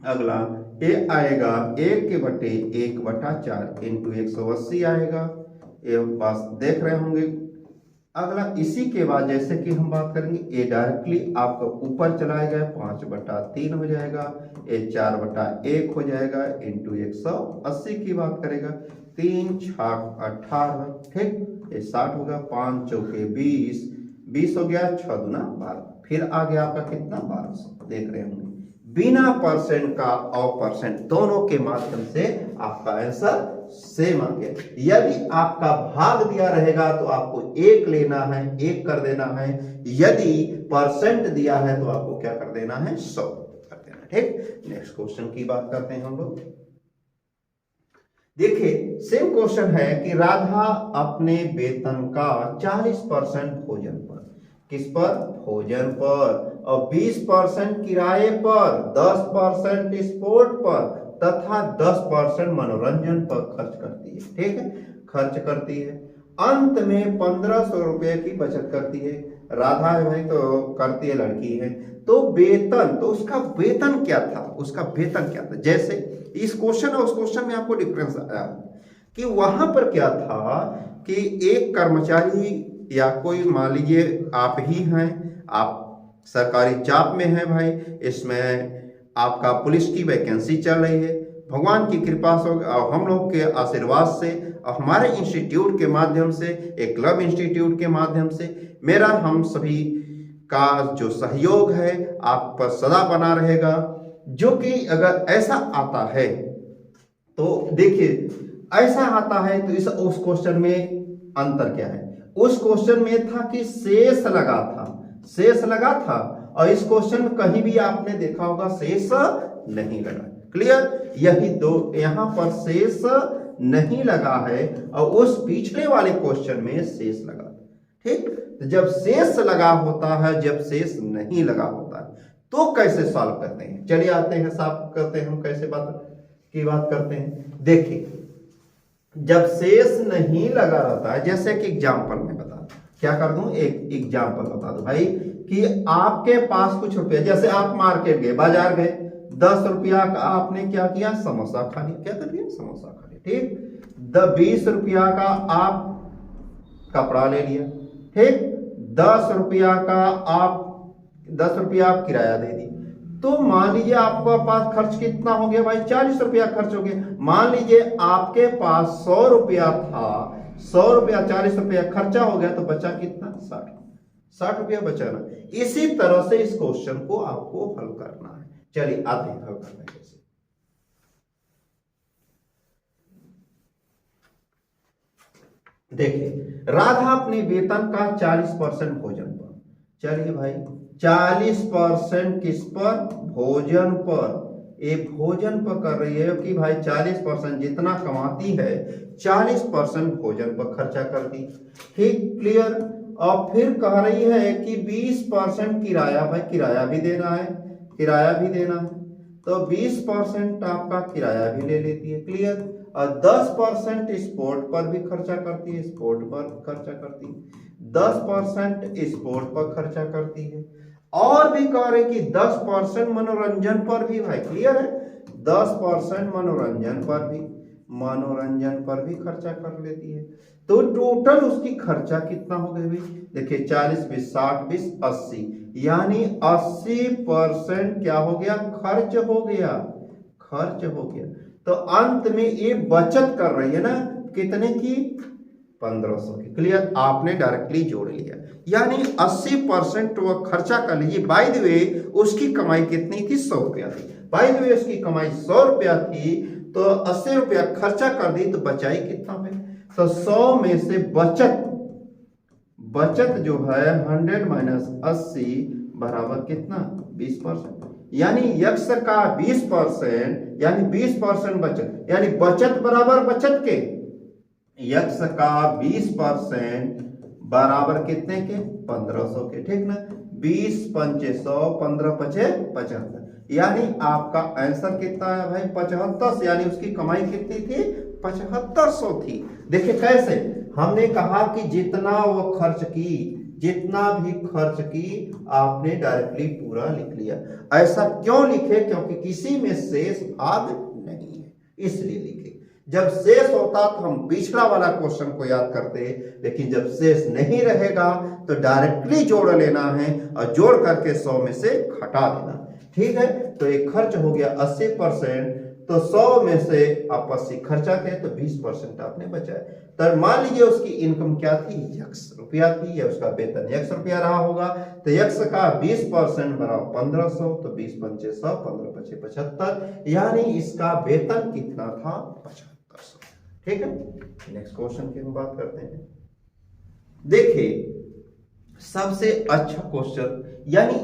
अगला ये आएगा 1/1/4 इंटू 180 आएगा, ये बस देख रहे होंगे। अगला इसी के बाद जैसे कि हम बात करेंगे, ये डायरेक्टली आपका ऊपर चला जाएगा 5/3 हो जाएगा, ये 4/1 हो जाएगा इंटू 180 की बात करेगा, 3 6 18, ठीक, ये 60 होगा, 5 चौके 20 हो गया, 6 दूना 12, फिर आ गया आपका कितना 1200। देख रहे होंगे बिना परसेंट का और परसेंट दोनों के माध्यम से आपका आंसर सेम आ गया। यदि आपका भाग दिया रहेगा तो आपको 1 लेना है, 1 कर देना है। यदि परसेंट दिया है तो आपको क्या कर देना है 100 कर देना। ठीक, नेक्स्ट क्वेश्चन की बात करते हैं हम लोग। देखिए सेम क्वेश्चन है कि राधा अपने वेतन का 40% भोजन पर, किस पर, भोजन पर, और 20% किराए पर, 10% स्पोर्ट पर तथा 10% मनोरंजन पर खर्च करती है। ठीक है, खर्च करती है। अंत में 1500 रुपए की बचत करती है। राधा है भाई तो करती है, लड़की है, तो वेतन, तो उसका वेतन क्या था, उसका वेतन क्या था। जैसे इस क्वेश्चन और उस क्वेश्चन में आपको डिफरेंस आया कि वहां पर क्या था कि एक कर्मचारी या कोई मान लीजिए आप ही हैं, आप सरकारी जॉब में हैं भाई, इसमें आपका पुलिस की वैकेंसी चल रही है, भगवान की कृपा से और हम लोग के आशीर्वाद से और हमारे इंस्टीट्यूट के माध्यम से, एक क्लब इंस्टीट्यूट के माध्यम से मेरा हम सभी का जो सहयोग है आप पर सदा बना रहेगा। जो कि अगर ऐसा आता है तो देखिए ऐसा आता है तो इस उस क्वेश्चन में अंतर क्या है। उस क्वेश्चन में था कि शेष लगा था, शेष लगा था, और इस क्वेश्चन में कहीं भी आपने देखा होगा शेष नहीं लगा। क्लियर, यही दो, यहां पर शेष नहीं लगा है और उस पिछले वाले क्वेश्चन में शेष लगा। ठीक, तो जब शेष लगा होता है, जब शेष नहीं लगा होता है तो कैसे सॉल्व करते हैं। चलिए आते हैं, साफ करते हैं हम कैसे बात करते हैं। देखिए जब शेष नहीं लगा रहता है, जैसे कि एग्जाम्पल में बता दूं, क्या कर दूं, एक एग्जाम्पल बता दूं भाई कि आपके पास कुछ रुपया, जैसे आप मार्केट गए, बाजार गए, 10 रुपया का आपने क्या किया, समोसा खा लिया, क्या कर लिया, समोसा खा लिया। ठीक, 20 रुपया का आप कपड़ा ले लिया। ठीक, 10 रुपया का आप 10 रुपया आप किराया दे दी। तो मान लीजिए आपके पास खर्च कितना हो गया भाई, 40 रुपया खर्च हो गया। मान लीजिए आपके पास 100 रुपया था, 100 रुपया 40 रुपया खर्चा हो गया, तो बचा कितना, 60 रुपया बचा ना। इसी तरह से इस क्वेश्चन को आपको हल करना है। चलिए आते हैं हल करने कैसे। देखिए राधा अपने वेतन का 40% भोजन पर, चलिए भाई 40% किस पर, भोजन पर, ये भोजन पर कर रही है कि भाई 40% जितना कमाती है 40% भोजन पर खर्चा करती। ठीक, क्लियर। और फिर कह रही है कि 20% किराया, भाई किराया भी देना है, किराया भी देना है, तो 20% आपका किराया भी ले लेती है। क्लियर। और 10% स्पोर्ट पर भी खर्चा करती है, स्पोर्ट पर खर्चा करती है, 10% स्पोर्ट पर खर्चा करती है। और भी कह रहे कि 10% मनोरंजन पर भी, भाई क्लियर है, 10% मनोरंजन पर भी खर्चा कर लेती है। तो टोटल उसकी खर्चा कितना हो गया भाई, देखिए 40 20 60 20 80, यानी 80% क्या हो गया, खर्च हो गया, खर्च हो गया। तो अंत में ये बचत कर रही है ना, कितने की, 1500 की। क्लियर, आपने डायरेक्टली जोड़ लिया, यानी 80% वो खर्चा कर लीजिए। बाय द वे उसकी कमाई कितनी थी, 100 रुपया थी। बाय द वे उसकी कमाई 100 रुपया थी, तो 80 रुपया खर्चा कर दी, तो बचाई कितना है, तो 100 में से बचत जो है 100 माइनस 80 बराबर कितना, 20%, यानी यक्ष का 20%, यानी 20% बचत, यानी बचत बराबर बचत के यक्स का 20% बराबर कितने के 1500 के, ठीक ना। 20 पंचे 100, 15 पचे 75, यानी आपका आंसर कितना है भाई 75, यानी उसकी कमाई कितनी थी 7500 थी। देखिए कैसे, हमने कहा कि जितना वो खर्च की, जितना भी खर्च की आपने डायरेक्टली पूरा लिख लिया। ऐसा क्यों लिखे, क्योंकि किसी में शेष भाग नहीं है इसलिए लिखे। जब शेष होता तो हम पिछला वाला क्वेश्चन को याद करते, लेकिन जब शेष नहीं रहेगा तो डायरेक्टली जोड़ लेना है और जोड़ करके 100 में से घटा देना, ठीक है। तो एक खर्च हो गया 80%, तो 100 में से आप 80 खर्चा किए तो 20% आपने बचाया। तो मान लीजिए उसकी इनकम क्या थी, यक्स रुपया थी, या उसका वेतन यक्स रुपया रहा होगा, तो यक्स का 20% बराबर 1500, तो 20 पंचे 100, 15 पचे 75, यानी इसका वेतन कितना था 7500, ठीक है। नेक्स्ट क्वेश्चन की हम बात करते हैं। देखिए सबसे अच्छा क्वेश्चन, यानी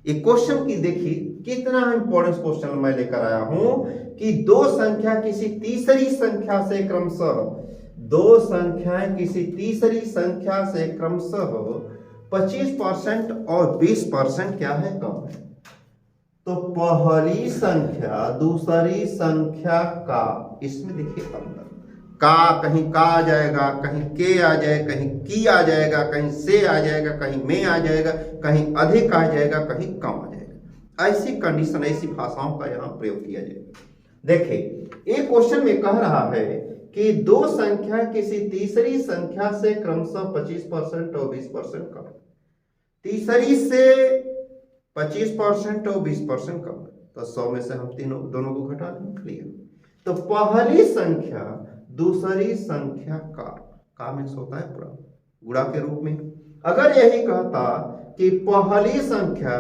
एक क्वेश्चन की देखिए कितना इंपॉर्टेंट क्वेश्चन मैं लेकर आया हूं कि दो संख्या किसी तीसरी संख्या से क्रमशः, दो संख्याएं किसी तीसरी संख्या से क्रमशः 25% और 20% क्या है कम है। तो पहली संख्या दूसरी संख्या का, इसमें देखिए अंदर का, कहीं का आ जाएगा, कहीं के आ जाए, कहीं की आ जाएगा, कहीं से आ जाएगा, कहीं में आ जाएगा, कहीं अधिक आ जाएगा, कहीं कम आ जाएगा। ऐसी कंडीशन, ऐसी भाषाओं का यहाँ प्रयोग किया जाएगा। देखिए एक क्वेश्चन में कह रहा है कि दो संख्या किसी तीसरी संख्या से क्रमशः 25% और 20% कम, तीसरी से 25% और 20% कम, तो 100 में से हम दोनों को घटा दें, क्लियर। तो पहली संख्या दूसरी संख्या का मिक्स होता है पूरा गुणा के रूप में। अगर यही कहता कि पहली संख्या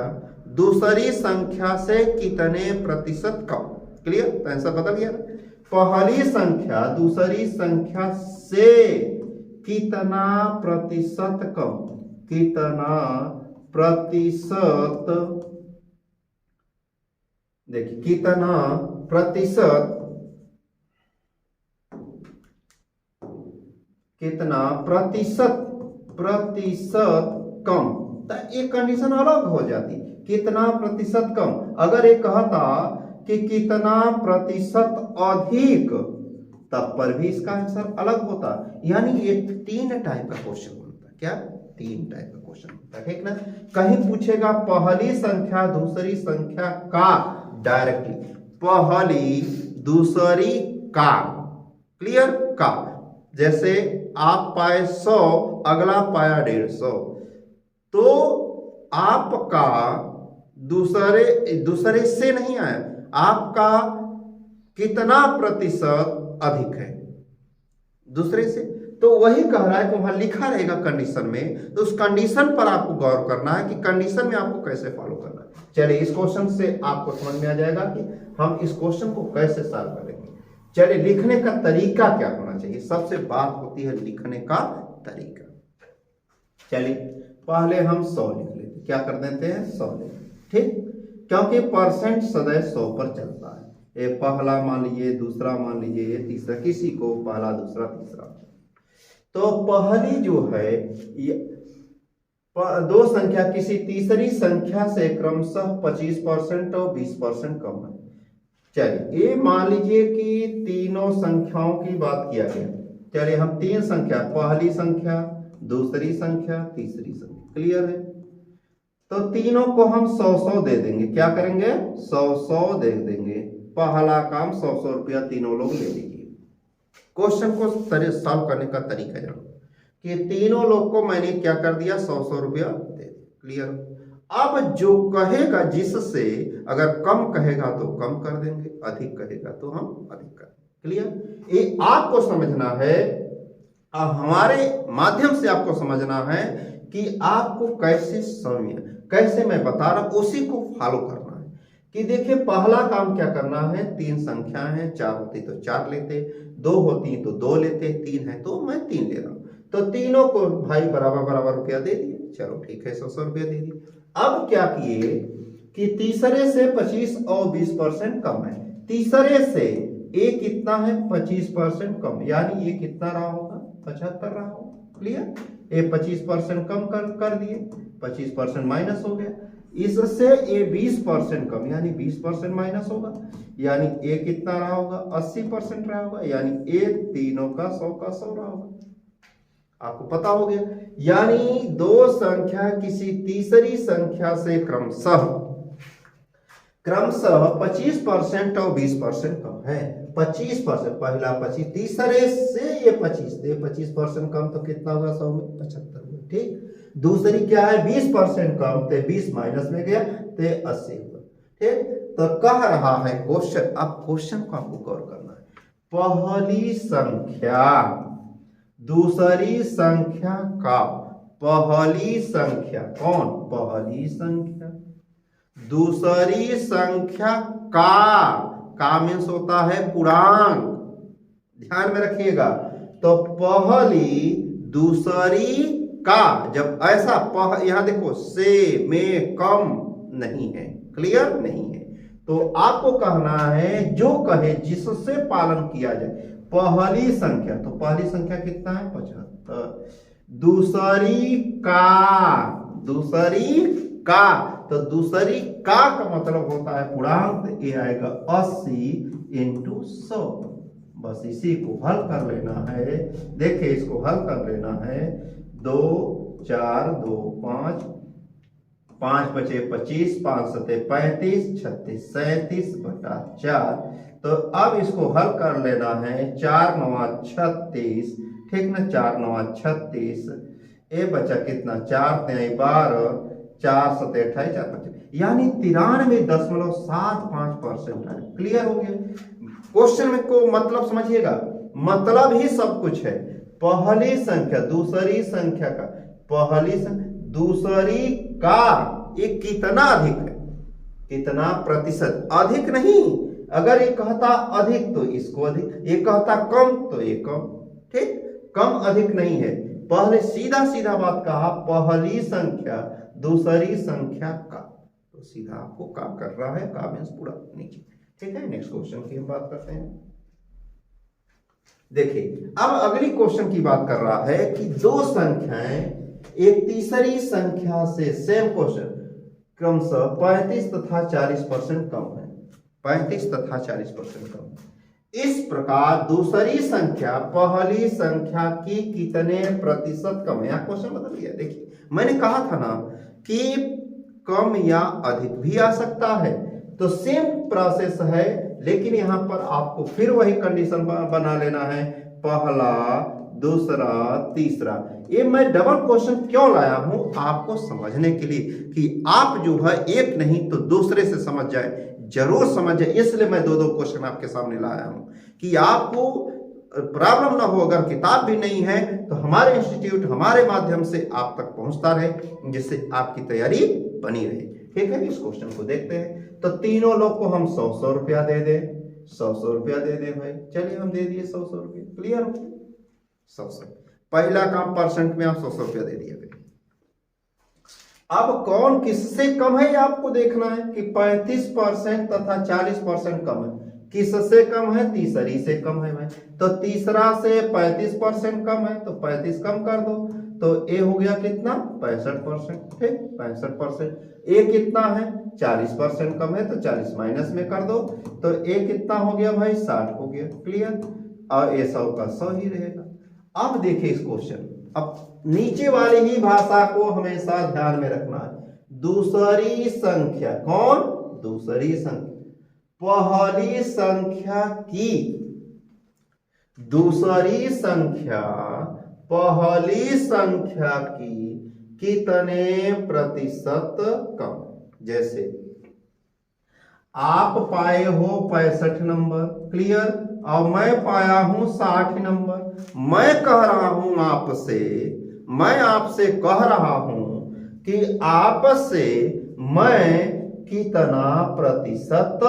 दूसरी संख्या से कितने प्रतिशत कम, क्लियर, तो आंसर बदल गया। पहली संख्या दूसरी संख्या से कितना प्रतिशत कम, कितना प्रतिशत, देखिए कितना प्रतिशत, कितना प्रतिशत, प्रतिशत कम, तो एक कंडीशन अलग हो जाती, कितना प्रतिशत कम। अगर ये कहता कि कितना प्रतिशत अधिक, तब पर भी इसका आंसर अलग होता। यानी ये 3 टाइप का क्वेश्चन होता, क्या 3 टाइप का क्वेश्चन होता, ठीक ना। कहीं पूछेगा पहली संख्या दूसरी संख्या का, डायरेक्टली पहली दूसरी का, क्लियर, का, जैसे आप पाए 100, अगला पाया 150, तो आपका दूसरे से नहीं आया, आपका कितना प्रतिशत अधिक है दूसरे से। तो वही कह रहा है कि वहां लिखा रहेगा कंडीशन में, तो उस कंडीशन पर आपको गौर करना है कि कंडीशन में आपको कैसे फॉलो करना है। चलिए इस क्वेश्चन से आपको समझ में आ जाएगा कि हम इस क्वेश्चन को कैसे सॉल्व करेंगे। चलिए लिखने का तरीका क्या होना चाहिए, सबसे बात होती है लिखने का तरीका। चलिए पहले हम 100 लिख लेते, क्या कर देते हैं 100 लिख, ठीक, क्योंकि परसेंट सदैव 100 पर चलता है। ये पहला मान लीजिए, दूसरा मान लीजिए, ये तीसरा, किसी को पहला दूसरा तीसरा। तो पहली जो है ये दो संख्या किसी तीसरी संख्या से क्रमशः 25% और 20% कम है। चलिए ये मान लीजिए कि तीनों संख्याओं की बात किया गया। चलिए हम 3 संख्या, पहली संख्या दूसरी संख्या तीसरी संख्या, क्लियर है। तो तीनों को हम 100-100 दे देंगे, क्या करेंगे 100-100 दे देंगे। पहला काम 100-100 रुपया तीनों लोग ले लीजिए। क्वेश्चन को सॉल्व करने का तरीका जानो कि तीनों लोग को मैंने क्या कर दिया 100-100 रुपया दे दिया, क्लियर। अब जो कहेगा जिससे, अगर कम कहेगा तो कम कर देंगे, अधिक कहेगा तो हम अधिक कर देंगे, क्लियर। ये आपको समझना है, अब हमारे माध्यम से आपको समझना है कि आपको कैसे समझ, कैसे मैं बता रहा उसी को फॉलो करना है। कि देखिए पहला काम क्या करना है, 3 संख्या है, 4 होती तो 4 लेते, 2 होती तो 2 लेते, 3 है तो मैं 3 ले रहा हूं। तो तीनों को भाई बराबर बराबर रुपया दे दिए, चलो ठीक है 100-100 रुपया दे दिए। अब क्या किए कि तीसरे से 25 और 20% कम है, तीसरे से ए कितना है 25% कम, यानी ये कितना रहा होगा 75 रहा होगा। क्लियर, ए 25% कम कर दिए, 25% माइनस हो गया, इससे ए 20% कम यानी 20% माइनस होगा, यानी ए कितना रहा होगा 80% रहा होगा, यानी ए तीनों का 100 रहा होगा। आपको पता हो गया, यानी दो संख्या किसी तीसरी संख्या से क्रमशः 25% और 20% कम है। 25% पहला 25, तीसरे से ये 25% कम तो कितना होगा 100 में 75 हुआ। ठीक, दूसरी क्या है 20% कम, तो 20 माइनस में गया तो 80 हुआ। ठीक, तो कह रहा है क्वेश्चन, अब क्वेश्चन को आपको गौर करना है, पहली संख्या दूसरी संख्या का, पहली संख्या कौन, पहली संख्या दूसरी संख्या का मीन्स होता है पूर्णांक, ध्यान में रखिएगा। तो पहली दूसरी का, जब ऐसा यहां देखो से में कम नहीं है, क्लियर नहीं है, तो आपको कहना है जो कहे जिससे पालन किया जाए, पहली संख्या, तो पहली संख्या कितना है 75, दूसरी का, तो दूसरी का मतलब होता है पूर्णांक, तो ये आएगा 80 × 100। बस इसी को हल कर लेना है। देखिए इसको हल कर लेना है, 2 4 2 5, 5 बचे 25, 5 सते 35, 36 37/4। तो अब इसको हल कर लेना है, 4 9 36, ठीक ना, 4 9 36, ए बचा कितना 4 3 12, 4 7 28, 4 5, यानी 93.75% है। क्लियर हो गया। क्वेश्चन में को मतलब समझिएगा, मतलब ही सब कुछ है। पहली संख्या दूसरी संख्या का, पहली दूसरी का, ये कितना अधिक है, कितना प्रतिशत, अधिक नहीं, अगर ये कहता अधिक तो इसको अधिक, ये कहता कम तो ये कम। ठीक, कम अधिक नहीं है, पहले सीधा बात कहा, पहली संख्या दूसरी संख्या का, तो सीधा आपको का कर रहा है, का मीन्स पूरा नीचे। ठीक है, नेक्स्ट क्वेश्चन की हम बात करते हैं। देखिए अब अगली क्वेश्चन की बात कर रहा है कि दो संख्याएं एक तीसरी संख्या से, सेम क्वेश्चन, क्रमशः 35 तथा 40% कम है, 35 तथा 40% कम। इस प्रकार दूसरी संख्या पहली संख्या की कितने प्रतिशत कम है। यहाँ क्वेश्चन बदल गया। देखिए मैंने कहा था ना कि कम या अधिक भी आ सकता है, तो सेम प्रोसेस है, लेकिन यहां पर आपको फिर वही कंडीशन बना लेना है, पहला दूसरा तीसरा। ये मैं डबल क्वेश्चन क्यों लाया हूं, आपको समझने के लिए कि आप जो है एक नहीं तो दूसरे से समझ जाए, जरूर समझ जाए, इसलिए मैं दो क्वेश्चन आपके सामने लाया हूं कि आपको प्रॉब्लम ना हो। अगर किताब भी नहीं है तो हमारे इंस्टीट्यूट हमारे माध्यम से आप तक पहुंचता रहे, जिससे आपकी तैयारी बनी रहे। ठीक है, इस क्वेश्चन को देखते हैं। तो तीनों लोग को हम 100 रुपया दे दें, 100 रुपया दे दें भाई, चलिए हम दे दिए 100 रुपये। क्लियर हो, 100 पहला काम परसेंट में आप 100 रुपया दे दिया। अब कौन किससे कम है आपको देखना है कि 35% तथा 40% कम है। किससे कम है, तीसरी से कम है भाई, तो तीसरा से 35% कम है, तो 35 कम कर दो, तो ए हो गया कितना 65%। ठीक, 65%। ए कितना है 40% कम है, तो 40 माइनस में कर दो, तो ए कितना हो गया भाई 60 हो गया। क्लियर, और ए 100 का 100 ही रहेगा। अब देखिए इस क्वेश्चन, अब नीचे वाली ही भाषा को हमेशा ध्यान में रखना है। दूसरी संख्या कौन, दूसरी संख्या पहली संख्या की, दूसरी संख्या पहली संख्या की कितने प्रतिशत कम। जैसे आप पाए हो 65 नंबर, क्लियर, और मैं पाया हूं 60 नंबर। मैं कह रहा हूं आपसे, मैं आपसे कह रहा हूं कि आपसे मैं कितना प्रतिशत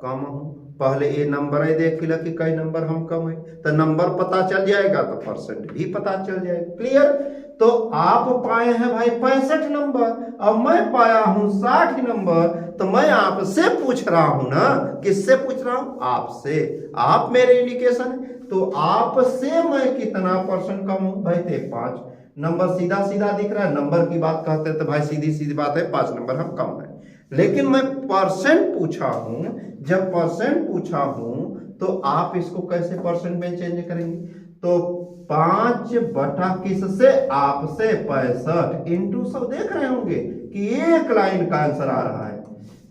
कम हूं। पहले ये नंबर है देख ला कि कई नंबर हम कम है, तो नंबर पता चल जाएगा तो परसेंट भी पता चल जाएगा। क्लियर? तो आप पाए हैं भाई 65 नंबर और मैं पाया हूं 60 नंबर, तो मैं आपसे पूछ रहा हूं ना, किससे पूछ रहा हूं? आपसे। आप मेरे इंडिकेशन, तो आपसे मैं कितना परसेंट कम हूं भाई? थे 5 नंबर, सीधा सीधा दिख रहा है। नंबर की बात कहते हैं तो भाई सीधी सीधी बात है, 5 नंबर हम कम है। लेकिन मैं परसेंट पूछा हूं, जब परसेंट पूछा हूं तो आप इसको कैसे परसेंट में चेंज करेंगे? तो 5 बटा किससे? आपसे 65 इंटू 100। देख रहे होंगे कि एक लाइन का आंसर आ रहा है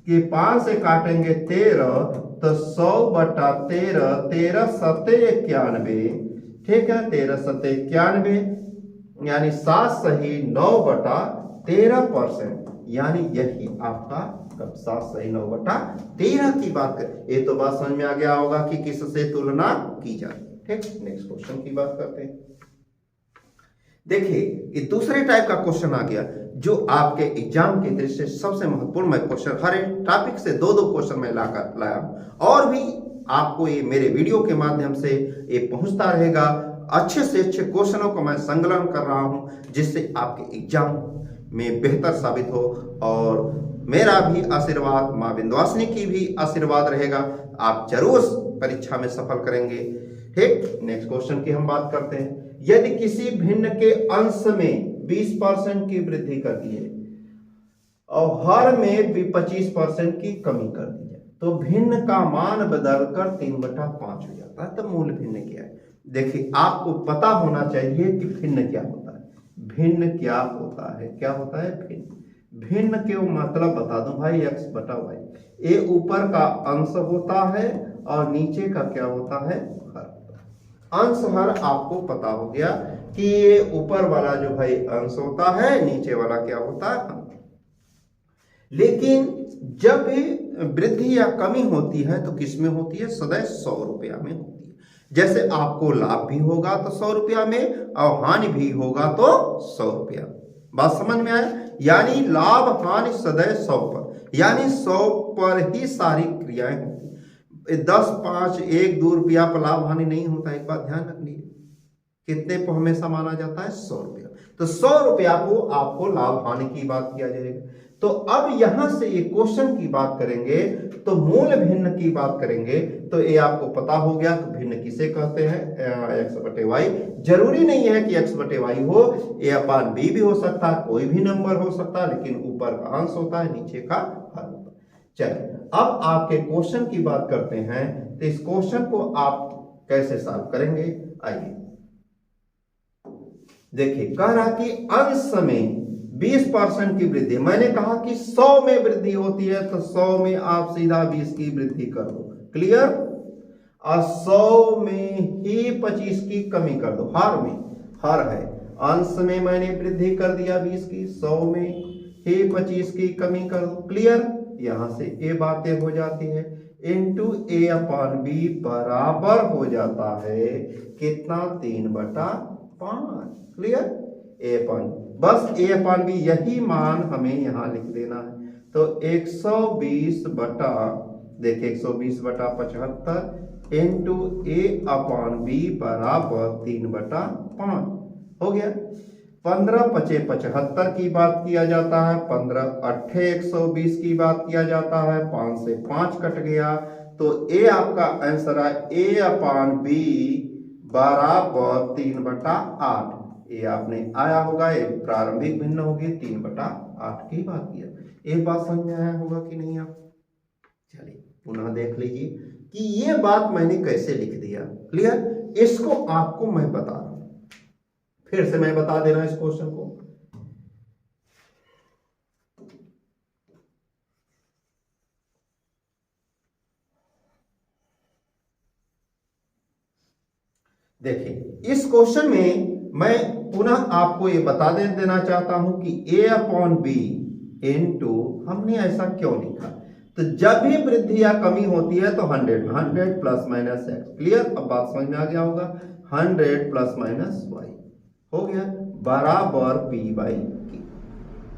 कि 5 से काटेंगे 13, तो 100 बटा 13, 13 सत्ते 91, ठीक है, 13 सत्ते 91, यानी 7 सही 9 बटा 13%, यानी यही आपका 7 सही 9 बटा 13 की बात कर। ये तो बात समझ में आ गया होगा कि किससे तुलना की जाए। ठीक, नेक्स्ट क्वेश्चन की बात करते हैं। देखिए ये दूसरे टाइप का क्वेश्चन आ गया जो आपके एग्जाम के दृष्टि से सबसे महत्वपूर्ण। मैं क्वेश्चन हर एक टॉपिक से दो क्वेश्चन मैं लाया हूं और भी आपको ये मेरे वीडियो के माध्यम से ये पहुंचता रहेगा। अच्छे से अच्छे क्वेश्चनों को मैं संकलन कर रहा हूं जिससे आपके एग्जाम में बेहतर साबित हो, और मेरा भी आशीर्वाद, मां विंध्यवासिनी की भी आशीर्वाद रहेगा। आप जरूर परीक्षा में सफल करेंगे। ठीक, नेक्स्ट क्वेश्चन की हम बात करते हैं। यदि किसी भिन्न के अंश में 20% की वृद्धि कर दी है और हर में भी 25% की कमी कर दी जाए तो भिन्न का मान बदलकर 3/5 हो जाता है। तो मूल भिन्न क्या है? देखिए आपको पता होना चाहिए कि भिन्न क्या होता है। भिन्न क्या होता है? क्या होता है भिन्न? भिन्न के मतलब बता दूं भाई, x बटा वाई। ये ऊपर का अंश होता है और नीचे का क्या होता है? हर। अंश हर आपको पता हो गया कि ये ऊपर वाला जो भाई अंश होता है, नीचे वाला क्या होता है? लेकिन जब भी वृद्धि या कमी होती है तो किस में होती है? सदैव 100 रुपया में होती है। जैसे आपको लाभ भी होगा तो 100 रुपया में और हानि भी होगा तो 100 रुपया। बात समझ में आया? यानी लाभ हानि सदैव 100 पर, यानी 100 पर ही सारी क्रियाएं होती। 10, 5, 1, 2 रुपया पर लाभ हानि नहीं होता। एक बात ध्यान रखनी है, कितने को हमेशा माना जाता है? 100 रुपया। तो 100 रुपया को आपको लाभ हानि की बात किया जाएगा। तो अब यहां से ये क्वेश्चन की बात करेंगे तो मूल भिन्न की बात करेंगे, तो ये आपको पता हो गया कि भिन्न किसे कहते हैं? x बटे वाई। जरूरी नहीं है कि x बटे वाई हो, a अपान b भी हो सकता है, कोई भी नंबर हो सकता है, लेकिन ऊपर का अंश होता है, नीचे का हर होता है। चलिए अब आपके क्वेश्चन की बात करते हैं। तो इस क्वेश्चन को आप कैसे सॉल्व करेंगे? आइए देखिए, कह रहा कि अंश में 20% की वृद्धि। मैंने कहा कि 100 में वृद्धि होती है तो 100 में आप सीधा 20 की वृद्धि कर दो। क्लियर? और 100 में ही 25 की कमी कर दो। हर में, हर है, अंश में मैंने वृद्धि कर दिया 20 की, 100 में ही 25 की कमी कर दो। क्लियर? यहां से ये बातें हो जाती है। इंटू ए अपान बी बराबर हो जाता है कितना? 3/5। क्लियर? ए अपान, बस ए अपान बी यही मान हमें यहां लिख देना है। तो 120 बटा, देखिए 120 बटा 75 इंटू ए अपान बी बराबर 3/5 हो गया। 15 पचे 75 की बात किया जाता है, 15 अट्ठे 120 की बात किया जाता है, 5 से 5 कट गया, तो ए आपका आंसर है ए अपान बी बराबर 3/8। ये आपने आया होगा, ये प्रारंभिक भिन्न होगी, 3/8 की बात किया। एक बात समझ में आया होगा कि नहीं आप? चलिए पुनः देख लीजिए कि ये बात मैंने कैसे लिख दिया। क्लियर? इसको आपको मैं बता रहा हूं, फिर से मैं बता दे रहा हूं इस क्वेश्चन को। देखिए इस क्वेश्चन में मैं पुनः आपको ये बता देना चाहता हूं कि a अपॉन बी इंटू, हमने ऐसा क्यों लिखा? तो जब भी वृद्धि या कमी होती है तो 100 प्लस माइनस एक्स। क्लियर? अब बात समझ में आ गया होगा। 100 प्लस माइनस वाई हो गया बराबर पी बाई की।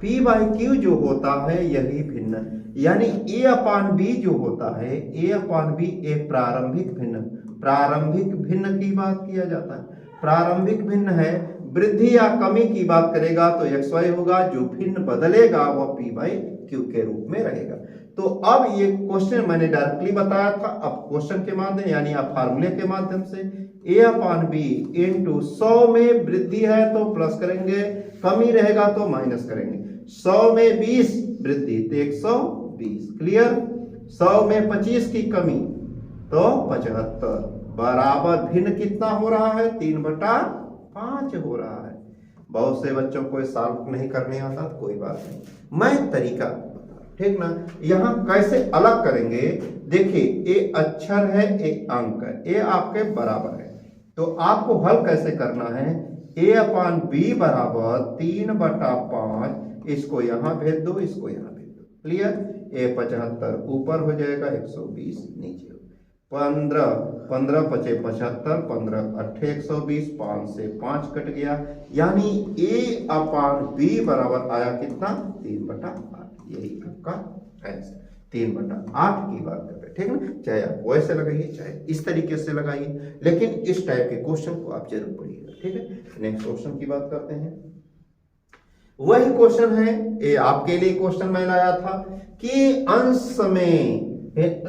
P बाई क्यू जो होता है यही भिन्न, यानी A अपान B जो होता है, A अपान B एक प्रारंभिक भिन्न की बात किया जाता है। प्रारंभिक भिन्न है, वृद्धि या कमी की बात करेगा तो XY होगा, जो भिन्न बदलेगा वह P बाई क्यू के रूप में रहेगा। तो अब ये क्वेश्चन मैंने डायरेक्टली बताया था, अब क्वेश्चन के माध्यम यानी आप फार्मूले के माध्यम से A अपान बी इंटू 100 में वृद्धि है तो प्लस करेंगे, कमी रहेगा तो माइनस करेंगे। 100 में 20 वृद्धि तो 120, क्लियर। 100 में 25 की कमी तो 75, बराबर भिन्न कितना हो रहा है, 3/5 हो रहा है। बहुत से बच्चों को सॉल्व नहीं करने आता, कोई बात नहीं, मैं तरीका, ठीक ना। यहां कैसे अलग करेंगे, देखिए ए अक्षर है, एक अंक है, ए आपके बराबर है, तो आपको हल कैसे करना है, ए अपान बी बराबर 3/5, इसको यहां भेज दो, इसको यहां भेज दो, क्लियर। ए 75 ऊपर हो जाएगा, 120 नीचे, 15 15 पचे 75, 15 8 120, 5 से 5 कट गया, यानी ए अपान बी बराबर आया कितना, 3/8। यही आपका आंसर, 3/8 की बात कर रहे हैं, ठीक ना। चाहे आप वैसे लगाइए, चाहे इस तरीके से लगाइए, लेकिन इस टाइप के क्वेश्चन को आप जरूर पढ़िएगा, ठीक है। नेक्स्ट क्वेश्चन की बात करते हैं। वही क्वेश्चन है, ये आपके लिए क्वेश्चन मैं लाया था कि अंश में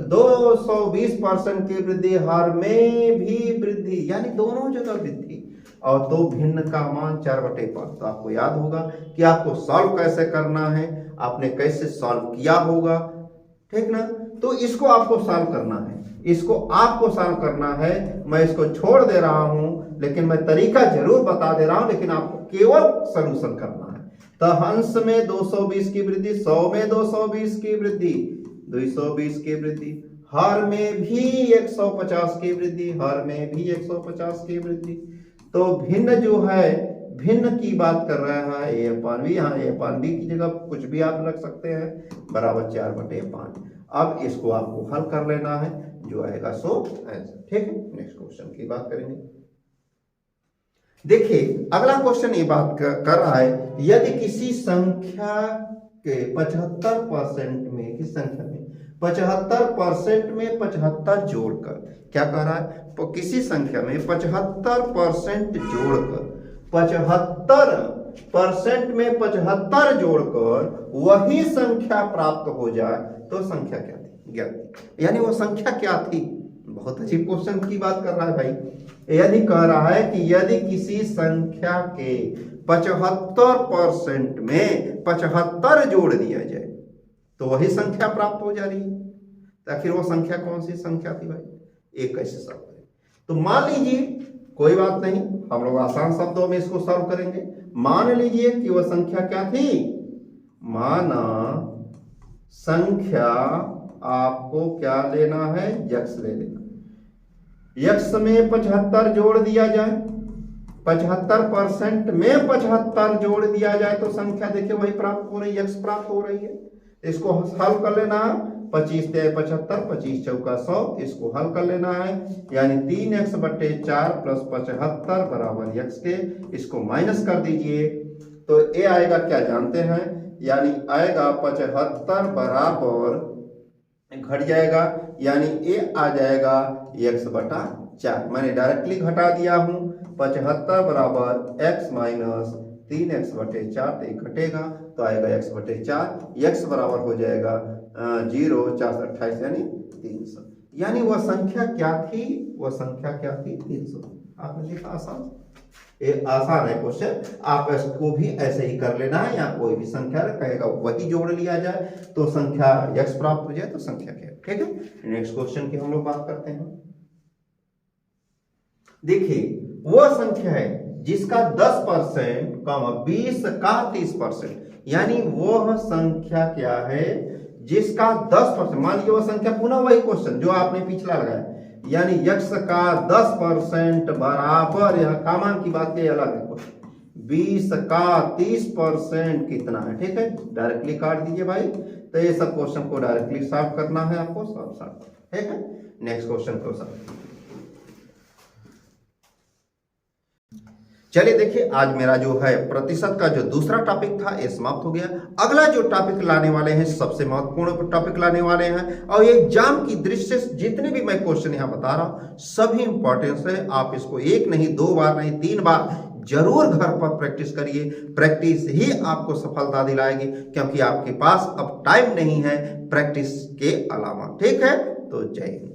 220% की वृद्धि, हर में भी वृद्धि, यानी दोनों जगह वृद्धि, और तो भिन्न का मान 4/5। तो आपको याद होगा कि आपको सॉल्व कैसे करना है, आपने कैसे सॉल्व किया होगा, ठीक ना। तो इसको आपको सॉल्व करना है, इसको आपको सॉल्व करना है। मैं इसको छोड़ दे रहा हूं, लेकिन मैं तरीका जरूर बता दे रहा हूं, लेकिन आपको केवल सॉल्यूशन करना है। तो अंश में 220 की वृद्धि, 100 में 220 की वृद्धि, 220 की वृद्धि, हर में भी 150 की वृद्धि, हर में भी 150 की वृद्धि। तो भिन्न जो है, भिन्न की बात कर रहा है ए अपान बी, यहाँ ए अपान बी की जगह कुछ भी आप रख सकते हैं, बराबर 4/5। अब इसको आपको हल कर लेना है, जो आएगा सो आंसर, ठीक है। नेक्स्ट क्वेश्चन की बात करेंगे। देखिए अगला क्वेश्चन ये बात कर रहा है, यदि किसी संख्या के 75% में, किस संख्या में 75% में 75 जोड़कर, क्या कह रहा है, तो किसी संख्या में 75% जोड़कर, 75% में 75 जोड़कर वही संख्या प्राप्त हो जाए तो संख्या क्या थी, ज्ञात, यानी वो संख्या क्या थी। बहुत अजीब क्वेश्चन की बात कर रहा है भाई। यदि कह रहा है कि यदि किसी संख्या के 75% में 75 जोड़ दिया जाए तो वही संख्या प्राप्त हो जा रही है। तो आखिर वो संख्या कौन सी संख्या थी भाई, एक कैसे सॉल्व करें। तो मान लीजिए, कोई बात नहीं, हम लोग आसान शब्दों में इसको सॉल्व करेंगे। मान लीजिए कि वह संख्या क्या थी, माना संख्या आपको क्या लेना है, यक्स ले लेना। यक्स में 75 जोड़ दिया जाए, 75% में 75 जोड़ दिया जाए तो संख्या देखिए वही प्राप्त हो रही है, यक्स प्राप्त हो रही है। इसको हल कर लेना है, 25 × 75, 25 × 100, इसको हल कर लेना है, यानी 3x/4 + 75 बराबर x के। इसको माइनस कर दीजिए तो ए आएगा, क्या जानते हैं, यानी आएगा 75 बराबर घट जाएगा, यानी ए आ जाएगा x/4। मैंने डायरेक्टली घटा दिया हूं, 75 बराबर x माइनस 3x/4, तो घटेगा तो आएगा x/4, x बराबर हो जाएगा 0 4 28 यानी 300। यानी वह संख्या क्या थी, वह संख्या क्या थी, 300। आपने देखा, आसान, ये आसान है क्वेश्चन, आप इसको भी ऐसे ही कर लेना है। या कोई भी संख्या कहेगा वही जोड़ लिया जाए तो संख्या x प्राप्त हो जाए तो संख्या क्या, ठीक है। नेक्स्ट क्वेश्चन की हम लोग बात करते हैं। देखिए वह संख्या है जिसका 10% 20 का 30%, यानी वह संख्या क्या है जिसका 10%, मान लीजिए वह संख्या, पुनः वही क्वेश्चन जो आपने पिछला लगाया, यानी यक्स का 10% बराबर, यह कामान की बात है, अलग है, 20 का 30% कितना है, ठीक है। डायरेक्टली काट दीजिए भाई, तो ये सब क्वेश्चन को डायरेक्टली सॉल्व करना है आपको, सॉल्व, ठीक है। नेक्स्ट क्वेश्चन को सॉल्व। चलिए देखिए, आज मेरा जो है प्रतिशत का जो दूसरा टॉपिक था ये समाप्त हो गया। अगला जो टॉपिक लाने वाले हैं सबसे महत्वपूर्ण टॉपिक लाने वाले हैं, और ये एग्जाम की दृष्टि से जितने भी मैं क्वेश्चन यहाँ बता रहा हूँ सभी इंपॉर्टेंस है। आप इसको एक नहीं, 2 बार नहीं, 3 बार जरूर घर पर प्रैक्टिस करिए। प्रैक्टिस ही आपको सफलता दिलाएगी, क्योंकि आपके पास अब टाइम नहीं है प्रैक्टिस के अलावा। ठीक है, तो जय हिंद।